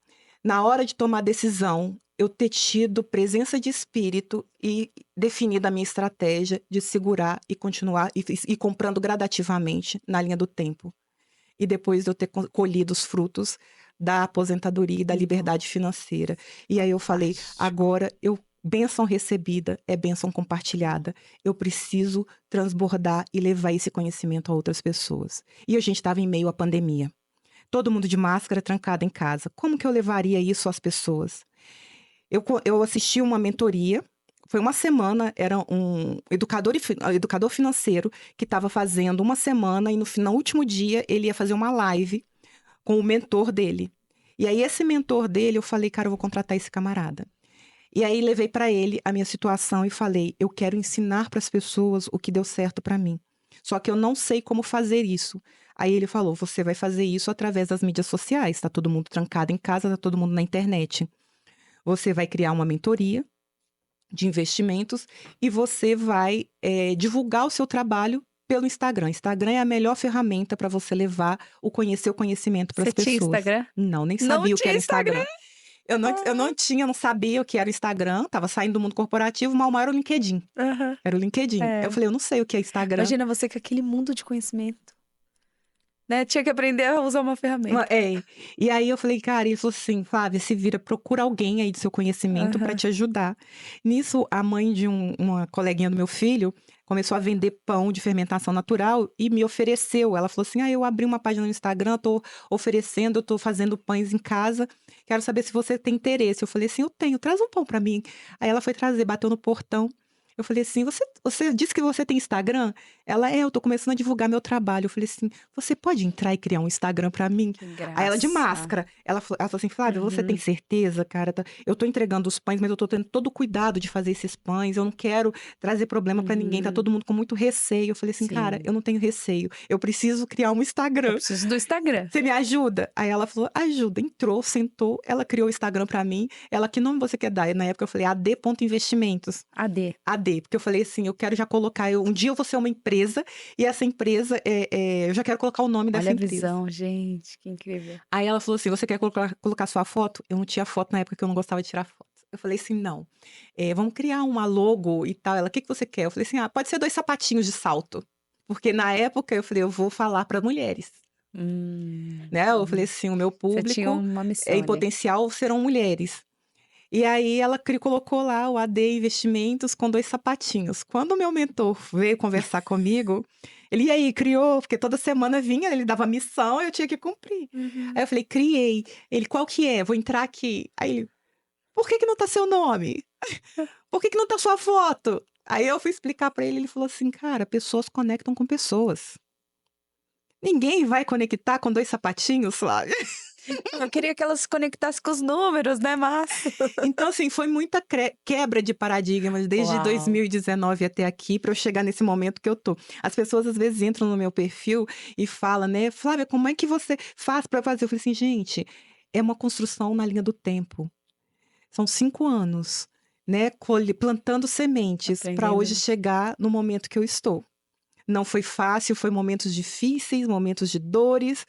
Na hora de tomar decisão, eu ter tido presença de espírito e definido a minha estratégia de segurar e continuar e comprando gradativamente na linha do tempo. E depois de eu ter colhido os frutos da aposentadoria e da liberdade financeira. E aí eu falei, agora bênção recebida é bênção compartilhada. Eu preciso transbordar e levar esse conhecimento a outras pessoas. E a gente estava em meio à pandemia. Todo mundo de máscara, trancado em casa. Como que eu levaria isso às pessoas? Eu assisti uma mentoria, foi uma semana, era um educador financeiro que estava fazendo uma semana e no último dia ele ia fazer uma live com o mentor dele. E aí esse mentor dele, eu falei, cara, eu vou contratar esse camarada. E aí levei para ele a minha situação e falei, eu quero ensinar para as pessoas o que deu certo para mim. Só que eu não sei como fazer isso. Aí ele falou, você vai fazer isso através das mídias sociais. Tá todo mundo trancado em casa, tá todo mundo na internet. Você vai criar uma mentoria de investimentos e você vai divulgar o seu trabalho pelo Instagram. Instagram é a melhor ferramenta para você levar o conhecimento para as Você tinha pessoas. Instagram? Não, nem Não sabia o que tinha era Instagram? Instagram. Eu não sabia o que era o Instagram, tava saindo do mundo corporativo, mal era o LinkedIn. Aham. Era o LinkedIn. Eu falei, eu não sei o que é Instagram. Imagina você com aquele mundo de conhecimento. Né? Tinha que aprender a usar uma ferramenta. E aí eu falei, cara, ele falou assim, Flávia, se vira, procura alguém aí do seu conhecimento para te ajudar. Nisso, a mãe de uma coleguinha do meu filho começou a vender pão de fermentação natural e me ofereceu. Ela falou assim, eu abri uma página no Instagram, tô oferecendo, eu tô fazendo pães em casa, quero saber se você tem interesse. Eu falei assim, eu tenho, traz um pão para mim. Aí ela foi trazer, bateu no portão. Eu falei assim, você disse que você tem Instagram? Ela, eu tô começando a divulgar meu trabalho. Eu falei assim, você pode entrar e criar um Instagram pra mim? Que graça. Aí ela de máscara, ela falou assim, Flávia, você tem certeza, cara? Eu tô entregando os pães, mas eu tô tendo todo o cuidado de fazer esses pães, eu não quero trazer problema pra ninguém, tá todo mundo com muito receio. Eu falei assim, cara, eu não tenho receio, eu preciso criar um Instagram. Eu preciso do Instagram. Você me ajuda? Aí ela falou, ajuda. Entrou, sentou, ela criou o Instagram pra mim. Ela, que nome você quer dar? Na época eu falei, ad.investimentos. AD, porque eu falei assim, eu quero já colocar, um dia eu vou ser uma empresa, e essa empresa, eu já quero colocar o nome dessa empresa. Olha a visão, gente, que incrível. Aí ela falou assim, você quer colocar sua foto? Eu não tinha foto na época, que eu não gostava de tirar foto. Eu falei assim, não, vamos criar uma logo e tal. Ela, o que você quer? Eu falei assim, pode ser 2 sapatinhos de salto. Porque na época eu falei, eu vou falar para mulheres. Né? Eu falei assim, o meu público, Você tinha uma missão em ali. potencial, serão mulheres. E aí ela colocou lá o AD Investimentos com 2 sapatinhos. Quando o meu mentor veio conversar comigo, ele, e aí, criou? Porque toda semana vinha, ele dava missão, eu tinha que cumprir. Aí eu falei, criei. Ele, qual que é? Vou entrar aqui. Aí ele, por que não tá seu nome? Por que não tá sua foto? Aí eu fui explicar pra ele falou assim, cara, pessoas conectam com pessoas. Ninguém vai conectar com 2 sapatinhos, Flávia. Eu queria que elas se conectassem com os números, né, mas... Então, assim, foi muita quebra de paradigmas desde 2019 até aqui para eu chegar nesse momento que eu tô. As pessoas às vezes entram no meu perfil e falam, né, Flávia, como é que você faz para fazer? Eu falei assim, gente, é uma construção na linha do tempo. São 5 anos, né, plantando sementes para hoje chegar no momento que eu estou. Não foi fácil, foi momentos difíceis, momentos de dores,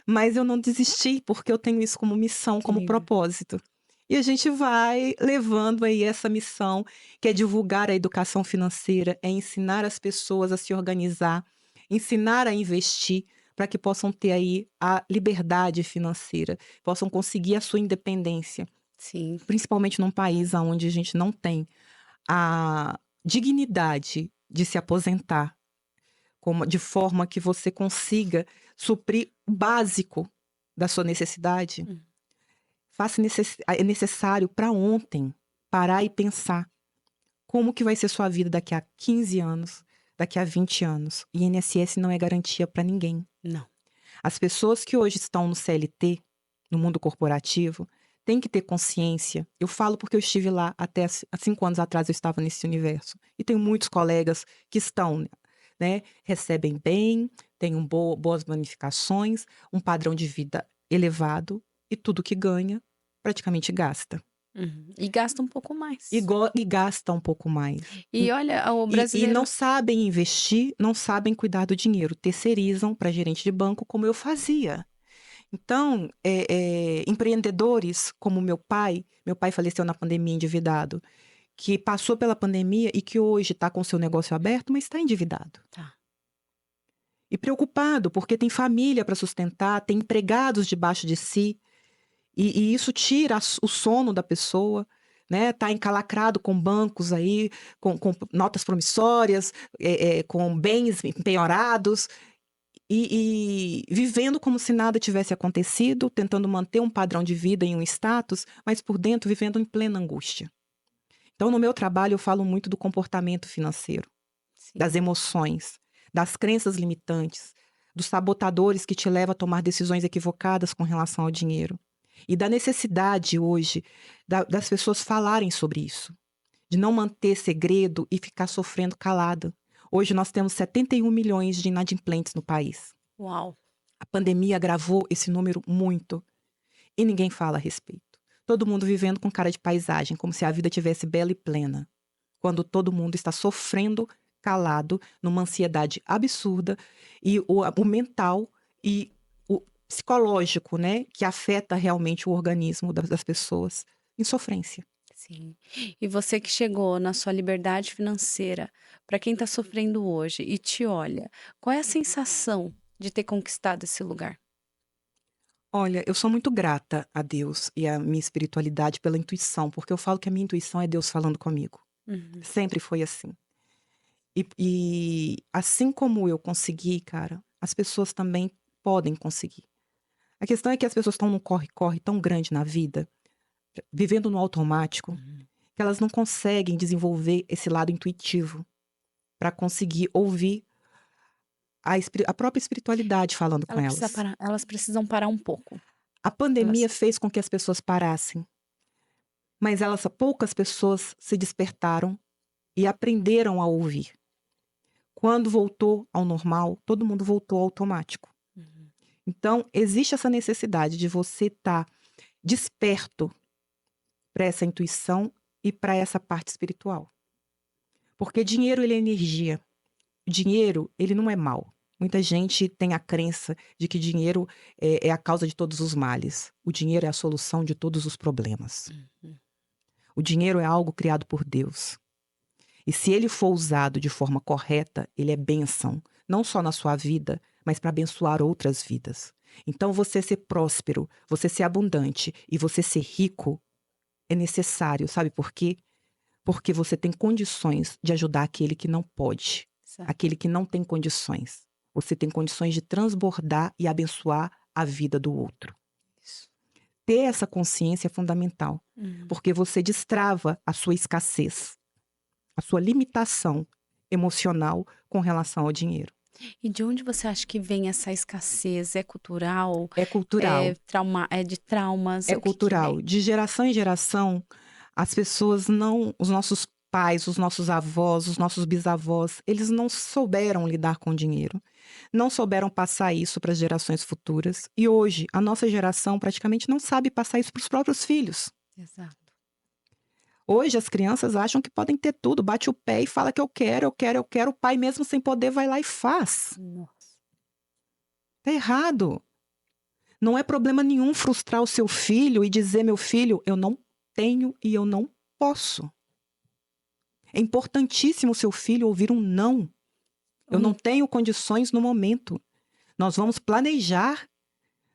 mas eu não desisti, porque eu tenho isso como missão, como propósito. E a gente vai levando aí essa missão, que é divulgar a educação financeira, é ensinar as pessoas a se organizar, ensinar a investir, para que possam ter aí a liberdade financeira, possam conseguir a sua independência. Sim. Principalmente num país onde a gente não tem a dignidade de se aposentar, de forma que você consiga suprir o básico da sua necessidade. É necessário para ontem parar e pensar como que vai ser sua vida daqui a 15 anos, daqui a 20 anos. E INSS não é garantia para ninguém. Não. As pessoas que hoje estão no CLT, no mundo corporativo, têm que ter consciência. Eu falo porque eu estive lá até há 5 anos atrás, eu estava nesse universo. E tenho muitos colegas que estão, né, recebem bem, têm boas bonificações, um padrão de vida elevado e tudo que ganha praticamente gasta. E gasta um pouco mais. E gasta um pouco mais. E olha, o brasileiro... E não sabem investir, não sabem cuidar do dinheiro. Terceirizam para gerente de banco, como eu fazia. Então, empreendedores como meu pai faleceu na pandemia endividado, que passou pela pandemia e que hoje está com seu negócio aberto, mas está endividado. Tá. E preocupado, porque tem família para sustentar, tem empregados debaixo de si, e isso tira o sono da pessoa, né? Tá encalacrado com bancos aí, com notas promissórias, com bens penhorados, e vivendo como se nada tivesse acontecido, tentando manter um padrão de vida e um status, mas por dentro vivendo em plena angústia. Então, no meu trabalho, eu falo muito do comportamento financeiro, das Sim. emoções, das crenças limitantes, dos sabotadores que te levam a tomar decisões equivocadas com relação ao dinheiro. E da necessidade hoje das pessoas falarem sobre isso, de não manter segredo e ficar sofrendo calada. Hoje nós temos 71 milhões de inadimplentes no país. Uau. A pandemia agravou esse número muito e ninguém fala a respeito. Todo mundo vivendo com cara de paisagem, como se a vida tivesse bela e plena, quando todo mundo está sofrendo calado, numa ansiedade absurda, e o mental e o psicológico, né, que afeta realmente o organismo das pessoas, em sofrência. Sim. E você que chegou na sua liberdade financeira, para quem está sofrendo hoje e te olha, qual é a sensação de ter conquistado esse lugar? Olha, eu sou muito grata a Deus e à minha espiritualidade pela intuição, porque eu falo que a minha intuição é Deus falando comigo. Uhum. Sempre foi assim. E assim como eu consegui, cara, as pessoas também podem conseguir. A questão é que as pessoas estão num corre-corre tão grande na vida, vivendo no automático, Uhum. que elas não conseguem desenvolver esse lado intuitivo para conseguir ouvir a própria espiritualidade falando com elas. Elas precisam parar um pouco. A pandemia Elas fez com que as pessoas parassem, mas poucas pessoas se despertaram e aprenderam a ouvir. Quando voltou ao normal, todo mundo voltou ao automático. Uhum. Então, existe essa necessidade de você estar desperto para essa intuição e para essa parte espiritual. Porque dinheiro, ele é energia. Dinheiro, ele não é mal. Muita gente tem a crença de que dinheiro é a causa de todos os males. O dinheiro é a solução de todos os problemas. Uhum. O dinheiro é algo criado por Deus. E se ele for usado de forma correta, ele é bênção, não só na sua vida, mas para abençoar outras vidas. Então, você ser próspero, você ser abundante e você ser rico é necessário, sabe por quê? Porque você tem condições de ajudar aquele que não pode, Certo. aquele que não tem condições. Você tem condições de transbordar e abençoar a vida do outro. Isso. Ter essa consciência é fundamental, Uhum. porque você destrava a sua escassez, a sua limitação emocional com relação ao dinheiro. E de onde você acha que vem essa escassez? É cultural? É cultural, É de traumas? é O que cultural. vem? De geração em geração, as pessoas não, os nossos pais, os nossos avós, os nossos bisavós, eles não souberam lidar com o dinheiro. Não souberam passar isso para as gerações futuras. E hoje, a nossa geração praticamente não sabe passar isso para os próprios filhos. Exato. Hoje as crianças acham que podem ter tudo, bate o pé e fala que eu quero, eu quero, eu quero. O pai, mesmo sem poder, vai lá e faz. Nossa. Tá errado. Não é problema nenhum frustrar o seu filho e dizer, meu filho, eu não tenho e eu não posso. É importantíssimo o seu filho ouvir um não. Eu não tenho condições no momento. Nós vamos planejar,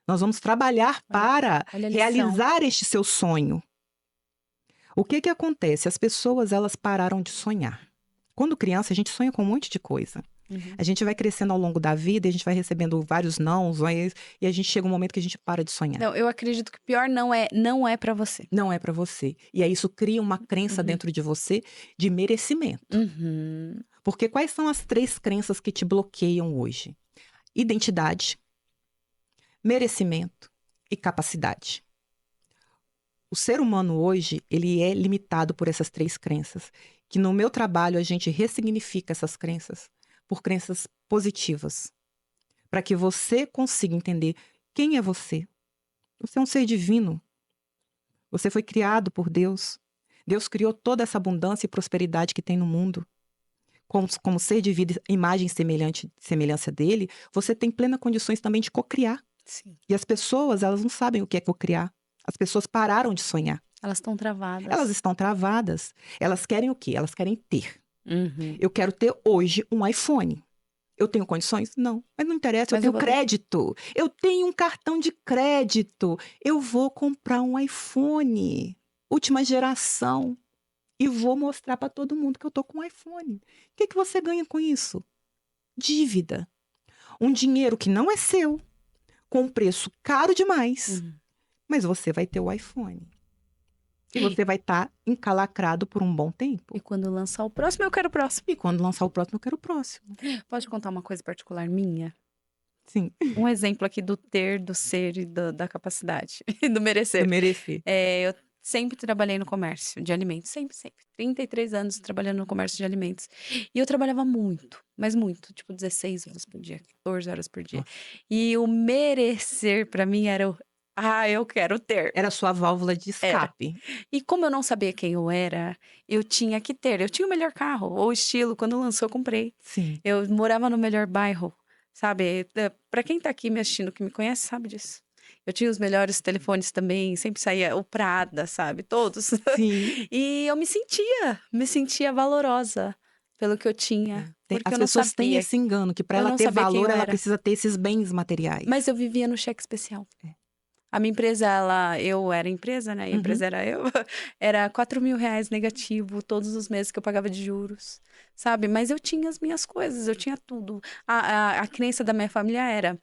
nós vamos trabalhar para Olha a lição. realizar este seu sonho. O que acontece? As pessoas, elas pararam de sonhar. Quando criança, a gente sonha com um monte de coisa. Uhum. A gente vai crescendo ao longo da vida, e a gente vai recebendo vários nãos, e a gente chega um momento que a gente para de sonhar. Não, eu acredito que o pior não é para você. Não é para você. E aí isso cria uma crença dentro de você de merecimento. Uhum. Porque quais são as 3 crenças que te bloqueiam hoje? Identidade, merecimento e capacidade. O ser humano hoje, ele é limitado por essas 3 crenças. Que no meu trabalho a gente ressignifica essas crenças por crenças positivas. Para que você consiga entender quem é você. Você é um ser divino. Você foi criado por Deus. Deus criou toda essa abundância e prosperidade que tem no mundo. Como ser de vida, imagem e semelhança dele, você tem plenas condições também de cocriar. Sim. E as pessoas, elas não sabem o que é cocriar. As pessoas pararam de sonhar. Elas estão Elas travadas. estão travadas. Elas querem o quê? Elas querem ter. Uhum. Eu quero ter hoje um iPhone. Eu tenho condições? Não. Mas não interessa, eu Mas eu tenho vou ter. crédito. Eu tenho um cartão de crédito. Eu vou comprar um iPhone, última geração, e vou mostrar para todo mundo que eu tô com um iPhone. O que que você ganha com isso? Dívida. Um dinheiro que não é seu, com um preço caro demais, Uhum. mas você vai ter o iPhone. E você vai estar encalacrado por um bom tempo. E quando lançar o próximo, eu quero o próximo. E quando lançar o próximo, eu quero o próximo. Pode contar uma coisa particular minha? Sim, Um exemplo aqui do ter, do ser e da capacidade, do do merecer. merecer. Eu sempre trabalhei no comércio de alimentos, sempre, sempre. 33 anos trabalhando no comércio de alimentos. E eu trabalhava muito, mas muito, tipo 16 horas por dia, 14 horas por dia. Nossa. E o merecer pra mim era eu quero ter. Era a sua válvula de Era. escape. E como eu não sabia quem eu era, eu tinha que ter. Eu tinha o melhor carro, ou estilo, quando lançou, eu comprei. Sim. Eu morava no melhor bairro, sabe? Pra quem tá aqui me assistindo, que me conhece, sabe disso. Eu tinha os melhores telefones também, sempre saía o Prada, sabe? Todos. Sim. E eu me sentia valorosa pelo que eu tinha, porque As eu não pessoas têm sabia, esse engano que para eu ela não ter sabia quem valor, eu ela era. precisa ter esses bens materiais. Mas eu vivia no cheque especial. É. A minha empresa, eu era empresa, né? E a empresa era eu. Era 4 mil reais negativo todos os meses que eu pagava de juros, sabe? Mas eu tinha as minhas coisas, eu tinha tudo. A crença da minha família era: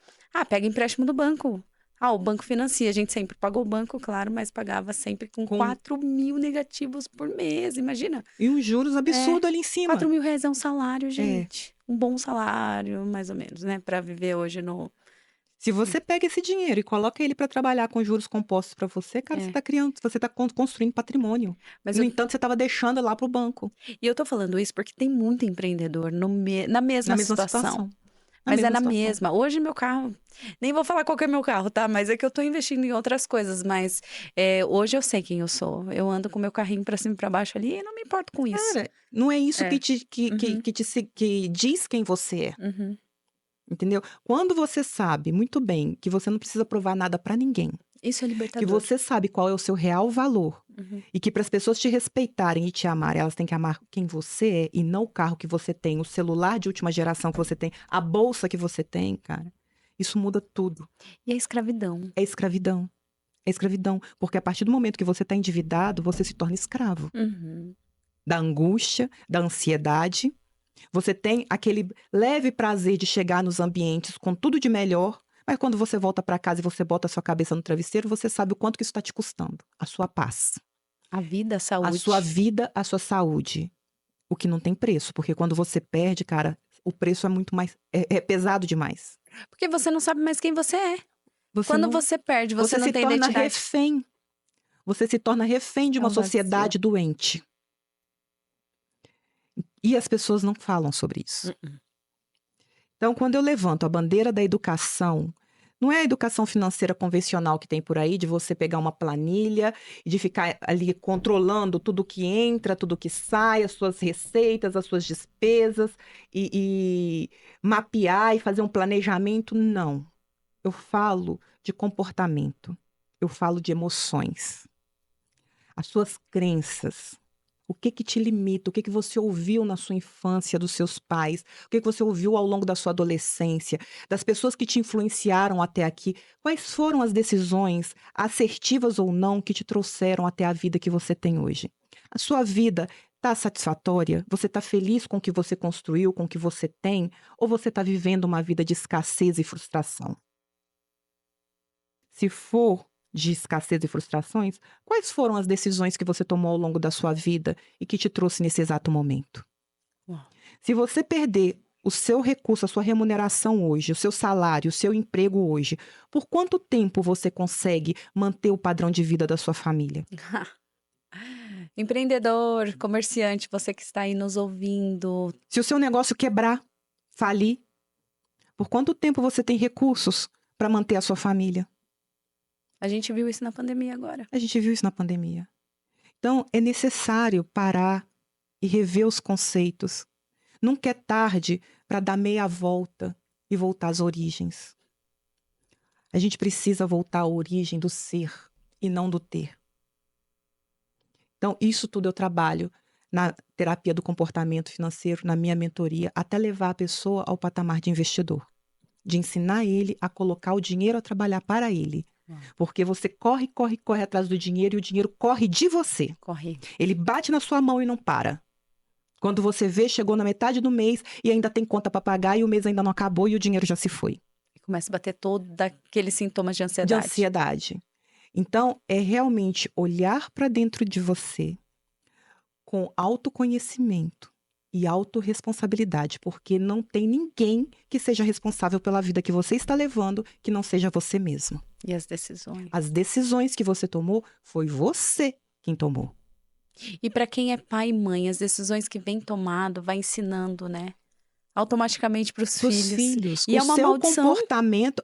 pega empréstimo do banco. O banco financia. A gente sempre pagou o banco, claro, mas pagava sempre com Com 4 mil negativos por mês, imagina. e uns juros É, absurdos ali em cima. 4 mil reais é um salário, É. gente. Um bom salário, mais ou menos, né? Pra viver hoje no. Se você pega esse dinheiro e coloca ele para trabalhar com juros compostos para você, cara, você É. está criando, você está construindo patrimônio. Mas No entanto, você estava deixando lá para o banco, E eu tô falando isso porque tem muito empreendedor na na mesma mesma situação. situação. Na Mas é mesma na situação. mesma. Hoje meu carro, nem vou falar qual que é meu carro, tá? Mas é que eu tô investindo em outras coisas. Mas hoje eu sei quem eu sou. Eu ando com meu carrinho pra cima e pra baixo ali e não me importo com isso. Cara, não é isso É. Uhum, que diz quem você é, uhum. entendeu? Quando você sabe muito bem que você não precisa provar nada para ninguém, Isso é que libertador. você sabe qual é o seu real valor Uhum. e que para as pessoas te respeitarem e te amarem, elas têm que amar quem você é e não o carro que você tem, o celular de última geração que você tem, a bolsa que você tem, cara. Isso muda tudo. E a escravidão. É escravidão. É escravidão. Porque a partir do momento que você está endividado, você se torna escravo Uhum. da angústia, da ansiedade. Você tem aquele leve prazer de chegar nos ambientes com tudo de melhor, mas quando você volta para casa e você bota a sua cabeça no travesseiro, você sabe o quanto que isso está te custando. A sua paz, A vida, a a sua saúde. vida, a sua saúde. O que não tem preço, porque quando você perde, cara, o preço é muito mais. É pesado demais. Porque você não sabe mais quem você é. Você Quando não. você perde, você Você não se tem torna identidade. refém. Você se torna refém de É uma um vazio. sociedade doente. E as pessoas não falam sobre isso. Uhum. Então, quando eu levanto a bandeira da educação, não é a educação financeira convencional que tem por aí, de você pegar uma planilha e de ficar ali controlando tudo que entra, tudo que sai, as suas receitas, as suas despesas, e mapear e fazer um planejamento. Não. Eu falo de comportamento. Eu falo de emoções. As suas crenças. O que que te limita? O que que você ouviu na sua infância dos seus pais? O que que você ouviu ao longo da sua adolescência? Das pessoas que te influenciaram até aqui? Quais foram as decisões, assertivas ou não, que te trouxeram até a vida que você tem hoje? A sua vida está satisfatória? Você está feliz com o que você construiu, com o que você tem? Ou você está vivendo uma vida de escassez e frustração? Se for de escassez e frustrações, quais foram as decisões que você tomou ao longo da sua vida e que te trouxe nesse exato momento? Uau. Se você perder o seu recurso, a sua remuneração hoje, o seu salário, o seu emprego hoje, por quanto tempo você consegue manter o padrão de vida da sua família? Empreendedor, comerciante, você que está aí nos ouvindo. Se o seu negócio quebrar, falir, por quanto tempo você tem recursos para manter a sua família? A gente viu isso na pandemia agora. A gente viu isso na pandemia. Então, é necessário parar e rever os conceitos. Nunca é tarde para dar meia volta e voltar às origens. A gente precisa voltar à origem do ser e não do ter. Então, isso tudo eu trabalho na terapia do comportamento financeiro, na minha mentoria, até levar a pessoa ao patamar de investidor. De ensinar ele a colocar o dinheiro a trabalhar para ele. Porque você corre, corre, corre atrás do dinheiro e o dinheiro corre de você. Corre. Ele bate na sua mão e não para. Quando você vê, chegou na metade do mês e ainda tem conta para pagar e o mês ainda não acabou e o dinheiro já se foi. Começa a bater todo aqueles sintomas de De ansiedade. ansiedade. Então, é realmente olhar para dentro de você com autoconhecimento e autorresponsabilidade, porque não tem ninguém que seja responsável pela vida que você está levando que não seja você mesmo. E as decisões. As decisões que você tomou, foi você quem tomou. E para quem é pai e mãe, as decisões que vem tomado, vai ensinando, né? Automaticamente para os Pros filhos. filhos, E é o uma seu maldição. comportamento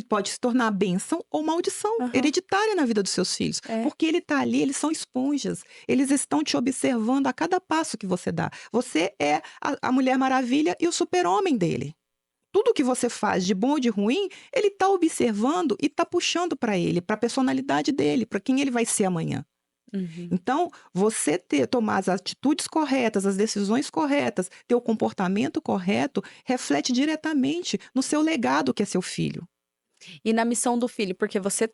pode se tornar bênção ou maldição Aham. hereditária na vida dos seus filhos. É. Porque ele tá ali, eles são esponjas. Eles estão te observando a cada passo que você dá. Você é a Mulher Maravilha e o super-homem dele. Tudo que você faz, de bom ou de ruim, ele tá observando e tá puxando para ele, para a personalidade dele, para quem ele vai ser amanhã. Uhum. Então, você tomar as atitudes corretas, as decisões corretas, ter o comportamento correto, reflete diretamente no seu legado, que é seu filho. E na missão do filho, porque você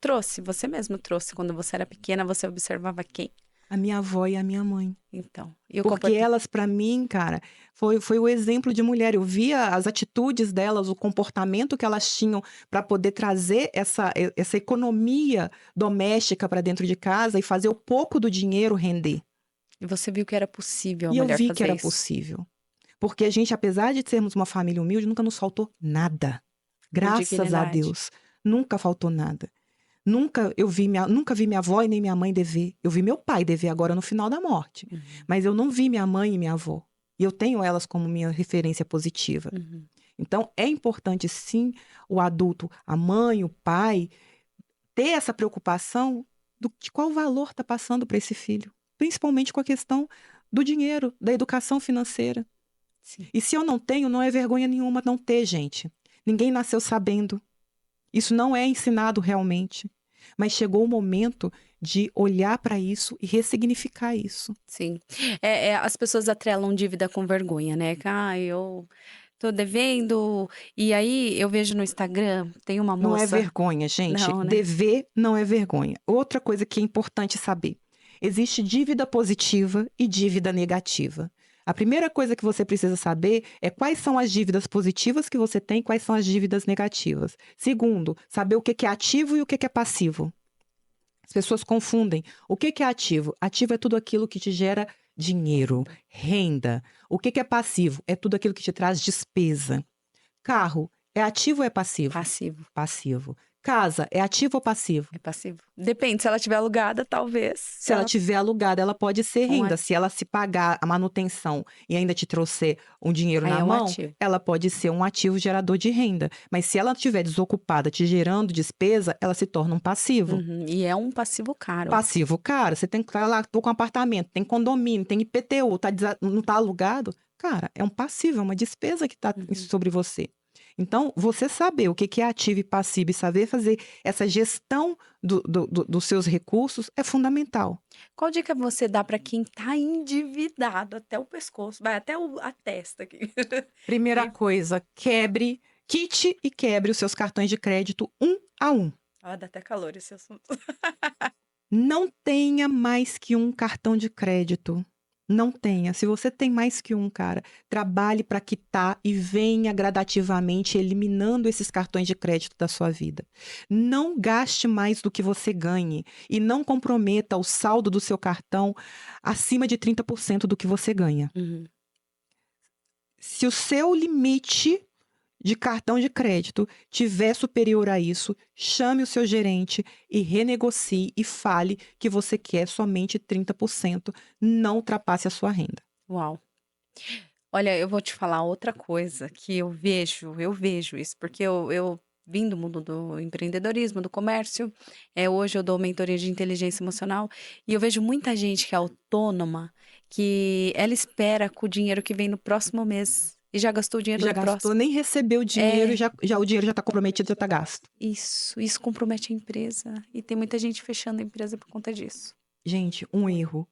mesmo trouxe, quando você era pequena, você observava quem? A minha avó e a minha mãe. Então, e o Porque elas, para mim, cara, foi o exemplo de mulher. Eu via as atitudes delas, o comportamento que elas tinham para poder trazer essa economia doméstica para dentro de casa e fazer o pouco do dinheiro render. E você viu que era possível a E eu mulher vi fazer que era isso. possível. Porque a gente, apesar de sermos uma família humilde, nunca nos faltou nada. Graças a dignidade. Deus. Nunca faltou nada. Nunca vi minha avó e nem minha mãe dever. Eu vi meu pai dever agora no final da morte. Uhum. Mas eu não vi minha mãe e minha avó. E eu tenho elas como minha referência positiva. Uhum. Então, é importante, sim, o adulto, a mãe, o pai, ter essa preocupação de qual valor está passando para esse filho. Principalmente com a questão do dinheiro, da educação financeira. Sim. E se eu não tenho, não é vergonha nenhuma não ter, gente. Ninguém nasceu sabendo. Isso não é ensinado realmente. Mas chegou o momento de olhar para isso e ressignificar isso. Sim. As pessoas atrelam dívida com vergonha, né? Eu tô devendo. E aí eu vejo no Instagram, tem uma Não é moça. vergonha, gente. Não, né? Dever não é vergonha. Outra coisa que é importante saber: existe dívida positiva e dívida negativa. A primeira coisa que você precisa saber é quais são as dívidas positivas que você tem e quais são as dívidas negativas. Segundo, saber o que é ativo e o que é passivo. As pessoas confundem. O que é ativo? Ativo é tudo aquilo que te gera dinheiro, renda. O que é passivo? É tudo aquilo que te traz despesa. Carro é ativo ou é passivo? Passivo. Passivo. Casa é ativo ou passivo? É passivo. Depende, se ela tiver alugada, talvez. Se ela tiver alugada, ela pode ser renda. ativo. Se ela se pagar a manutenção e ainda te trouxer um dinheiro Aí na é um mão, ativo. ela pode ser um ativo gerador de renda. Mas se ela estiver desocupada, te gerando despesa, ela se torna um passivo. Uhum. E é um passivo caro. Passivo, cara, você tem que estar lá, tô com apartamento, tem condomínio, tem IPTU, não tá alugado. Cara, é um passivo, é uma despesa que está sobre você. Então, você saber o que é ativo e passivo e saber fazer essa gestão dos seus recursos é fundamental. Qual dica você dá para quem tá endividado até o pescoço? Vai até a testa aqui. Primeira coisa, quite e quebre os seus cartões de crédito um a um. Dá até calor esse assunto. Não tenha mais que um cartão de crédito. Não tenha. Se você tem mais que um, cara, trabalhe para quitar e venha gradativamente eliminando esses cartões de crédito da sua vida. Não gaste mais do que você ganhe e não comprometa o saldo do seu cartão acima de 30% do que você ganha. Uhum. Se o seu limite de cartão de crédito tiver superior a isso, chame o seu gerente e renegocie e fale que você quer somente 30%, não ultrapasse a sua renda. Uau. Olha, eu vou te falar outra coisa que eu vejo isso, porque eu vim do mundo do empreendedorismo, do comércio, hoje eu dou mentoria de inteligência emocional, e eu vejo muita gente que é autônoma, que ela espera com o dinheiro que vem no próximo mês E já gastou o dinheiro Já do gastou, próximo. nem recebeu o dinheiro, o dinheiro já está comprometido, já está gasto. Isso compromete a empresa. E tem muita gente fechando a empresa por conta disso. Gente, um erro.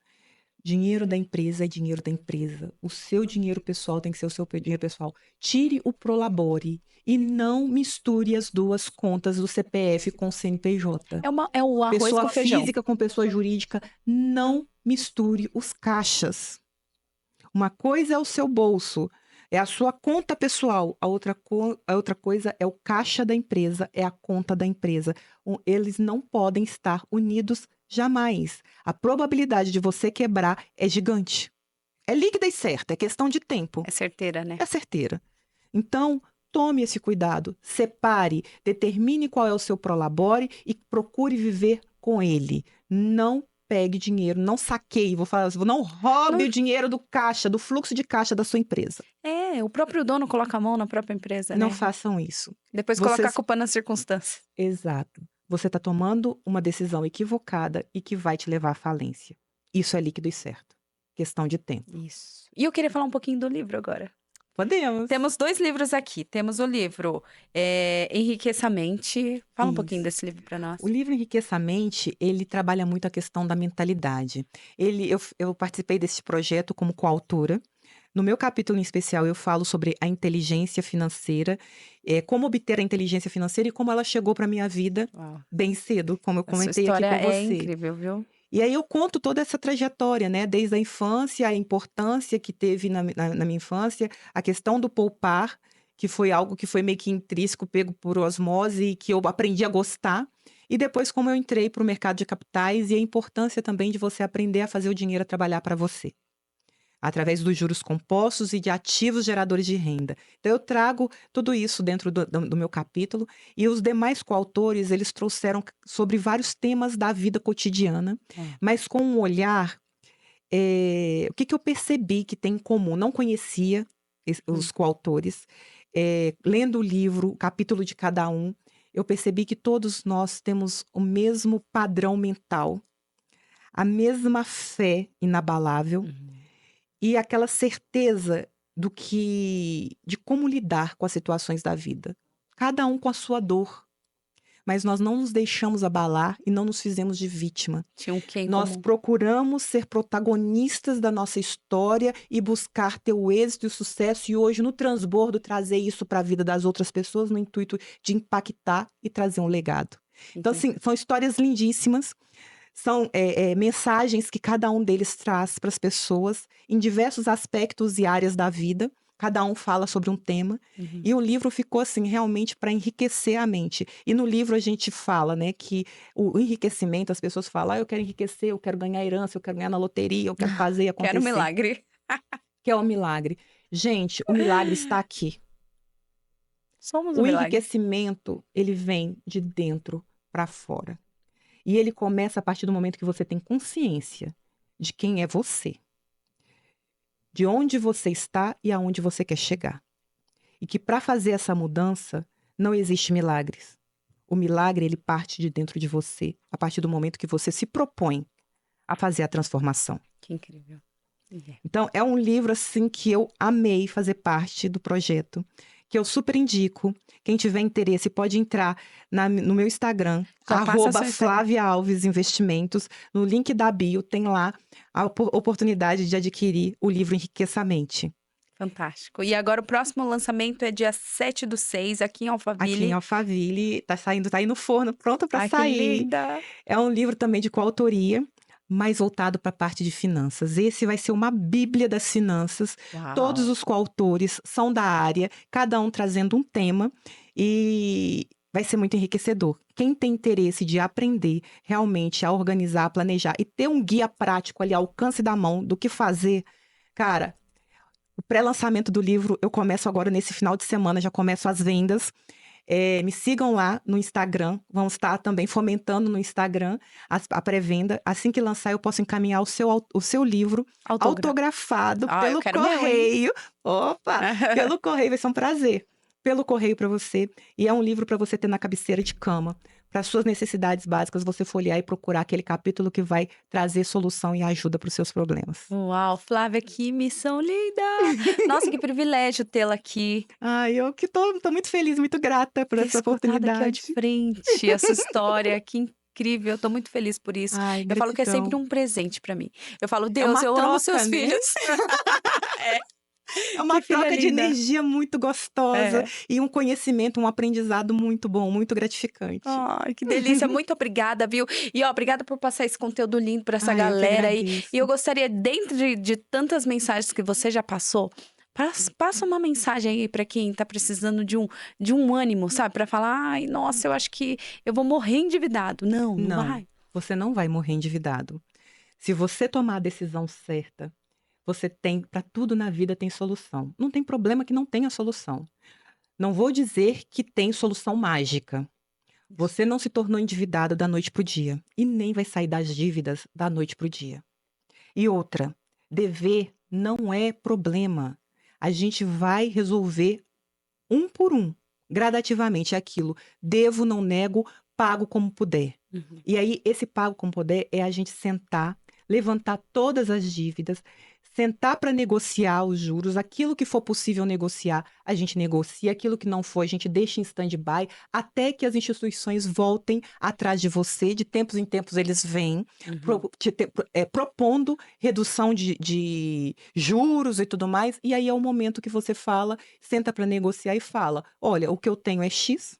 Dinheiro da empresa é dinheiro da empresa. O seu dinheiro pessoal tem que ser o seu dinheiro pessoal. Tire o Prolabore e não misture as duas contas do CPF com o CNPJ. É o arroz Pessoa com feijão. física com pessoa jurídica, não misture os caixas. Uma coisa é o seu bolso, é a sua conta pessoal. A outra coisa é o caixa da empresa, é a conta da empresa. Eles não podem estar unidos jamais. A probabilidade de você quebrar é gigante. É líquida e certa, é questão de tempo. É certeira, né? É certeira. Então, tome esse cuidado, separe, determine qual é o seu Prolabore e procure viver com ele. Não pegue dinheiro, não saqueie, não roube o dinheiro do caixa, do fluxo de caixa da sua empresa. O próprio dono coloca a mão na própria empresa, né? Não façam isso. Depois coloca a culpa nas circunstâncias. Exato. Você está tomando uma decisão equivocada e que vai te levar à falência. Isso é líquido e certo. Questão de tempo. Isso. E eu queria falar um pouquinho do livro agora. Podemos. Temos 2 livros aqui. Temos o livro Enriqueça a Mente. Fala um pouquinho desse livro para nós. O livro Enriqueça a Mente, ele trabalha muito a questão da mentalidade. Eu participei desse projeto como coautora. No meu capítulo em especial, eu falo sobre a inteligência financeira, como obter a inteligência financeira e como ela chegou para a minha vida bem cedo, como eu comentei aqui com você. A sua história é incrível, viu? E aí eu conto toda essa trajetória, né? Desde a infância, a importância que teve na minha infância, a questão do poupar, que foi algo que foi meio que intrínseco, pego por osmose e que eu aprendi a gostar. E depois como eu entrei para o mercado de capitais e a importância também de você aprender a fazer o dinheiro trabalhar para você, através dos juros compostos e de ativos geradores de renda. Então, eu trago tudo isso dentro do meu capítulo, e os demais coautores, eles trouxeram sobre vários temas da vida cotidiana, mas com um olhar, o que eu percebi que tem em comum? Não conhecia os coautores, lendo o livro, o capítulo de cada um, eu percebi que todos nós temos o mesmo padrão mental, a mesma fé inabalável, e aquela certeza de como lidar com as situações da vida. Cada um com a sua dor. Mas nós não nos deixamos abalar e não nos fizemos de vítima. Nós procuramos ser protagonistas da nossa história e buscar ter o êxito e o sucesso. E hoje, no transbordo, trazer isso para a vida das outras pessoas no intuito de impactar e trazer um legado. Então, assim, são histórias lindíssimas. São mensagens que cada um deles traz para as pessoas em diversos aspectos e áreas da vida. Cada um fala sobre um tema. E o livro ficou, assim, realmente para enriquecer a mente. E no livro a gente fala, né, que o enriquecimento, as pessoas falam, eu quero enriquecer, eu quero ganhar herança, eu quero ganhar na loteria, eu quero fazer acontecer. Quero um milagre. Que é um milagre. Gente, o milagre está aqui. Somos um milagre. O enriquecimento, ele vem de dentro para fora. E ele começa a partir do momento que você tem consciência de quem é você, de onde você está e aonde você quer chegar. E que para fazer essa mudança não existe milagres. O milagre, ele parte de dentro de você, a partir do momento que você se propõe a fazer a transformação. Que incrível. Então, é um livro assim que eu amei fazer parte do projeto, que eu super indico. Quem tiver interesse pode entrar no meu Instagram, @Flávia Alves Investimentos. No link da bio tem lá a oportunidade de adquirir o livro Enriqueça a Mente. Fantástico. E agora o próximo lançamento é dia 7/6, aqui em Alphaville. Aqui em Alphaville, tá aí no forno, pronto para sair. Que linda! É um livro também de coautoria, mais voltado para a parte de finanças. Esse vai ser uma bíblia das finanças. Uau. Todos os coautores são da área, cada um trazendo um tema, e vai ser muito enriquecedor. Quem tem interesse de aprender realmente a organizar, a planejar e ter um guia prático ali ao alcance da mão do que fazer, cara, o pré-lançamento do livro eu começo agora nesse final de semana, já começo as vendas. Me sigam lá no Instagram, vamos estar também fomentando no Instagram a pré-venda. Assim que lançar, eu posso encaminhar o seu livro autografado pelo correio. Pelo correio, vai ser um prazer. Pelo correio para você. E é um livro para você ter na cabeceira de cama. para suas necessidades básicas, você folhear e procurar aquele capítulo que vai trazer solução e ajuda para os seus problemas. Uau, Flávia, que missão linda! Nossa, que privilégio tê-la aqui. Ai, eu que tô muito feliz, muito grata por Ter essa escutado aqui, ó, de oportunidade. frente essa história, que incrível, eu tô muito feliz por isso. Ai, Eu falo que é sempre gratidão. um presente pra mim. Eu falo: É "Deus, uma eu amo os troca, seus né? filhos". É, É uma que filha troca de linda. energia muito gostosa É. e um conhecimento, um aprendizado muito bom, muito gratificante. Ai, que delícia, muito obrigada, viu. E ó, obrigada por passar esse conteúdo lindo pra essa Ai, eu que galera aí. E eu agradeço. gostaria, dentro de tantas mensagens que você já passou, passa uma mensagem aí pra quem tá precisando de um ânimo, sabe, pra falar: "Ai, nossa, eu acho que eu vou morrer endividado". Não, não Não, vai? você não vai morrer endividado. Se você tomar a decisão certa, você tem para tudo na vida tem solução. Não tem problema que não tenha solução. Não vou dizer que tem solução mágica. Você não se tornou endividado da noite para o dia e nem vai sair das dívidas da noite para o dia. E outra, dever não é problema. A gente vai resolver um por um, gradativamente, é aquilo. Devo, não nego, pago como puder. Uhum. E aí, esse pago como puder é a gente sentar, levantar todas as dívidas, sentar para negociar os juros, aquilo que for possível negociar, a gente negocia, aquilo que não for, a gente deixa em stand-by, até que as instituições voltem atrás de você, de tempos em tempos eles vêm, Uhum. propondo redução de juros e tudo mais, e aí é o momento que você fala, senta para negociar e fala: olha, o que eu tenho é X,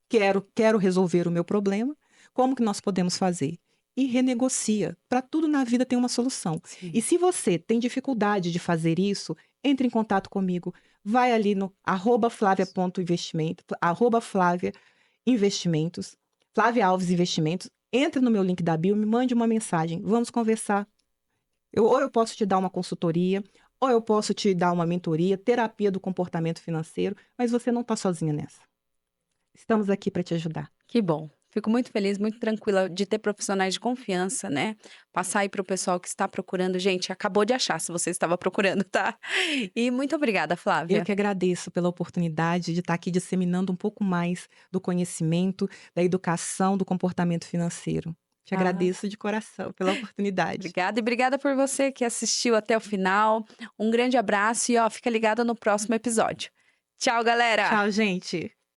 quero resolver o meu problema, como que nós podemos fazer? E renegocia. Para tudo na vida tem uma solução. E Sim. se você tem dificuldade de fazer isso, entre em contato comigo. Vai ali no @flavia.investimento, @Flávia Investimentos, Flávia Alves Investimentos. Entra no meu link da bio, me mande uma mensagem. Vamos conversar. Ou eu posso te dar uma consultoria, ou eu posso te dar uma mentoria, terapia do comportamento financeiro, mas você não está sozinha nessa. Estamos aqui para te ajudar. Que bom. Fico muito feliz, muito tranquila de ter profissionais de confiança, né. Passar aí para o pessoal que está procurando. Gente, acabou de achar, se você estava procurando, tá. E muito obrigada, Eu Flávia. que agradeço pela oportunidade de estar aqui disseminando um pouco mais do conhecimento, da educação, do comportamento financeiro. Te Ah, agradeço de coração pela oportunidade. obrigada e obrigada por você que assistiu até o final. Um grande abraço e, ó, fica ligada no próximo episódio. Tchau, galera. Tchau, gente.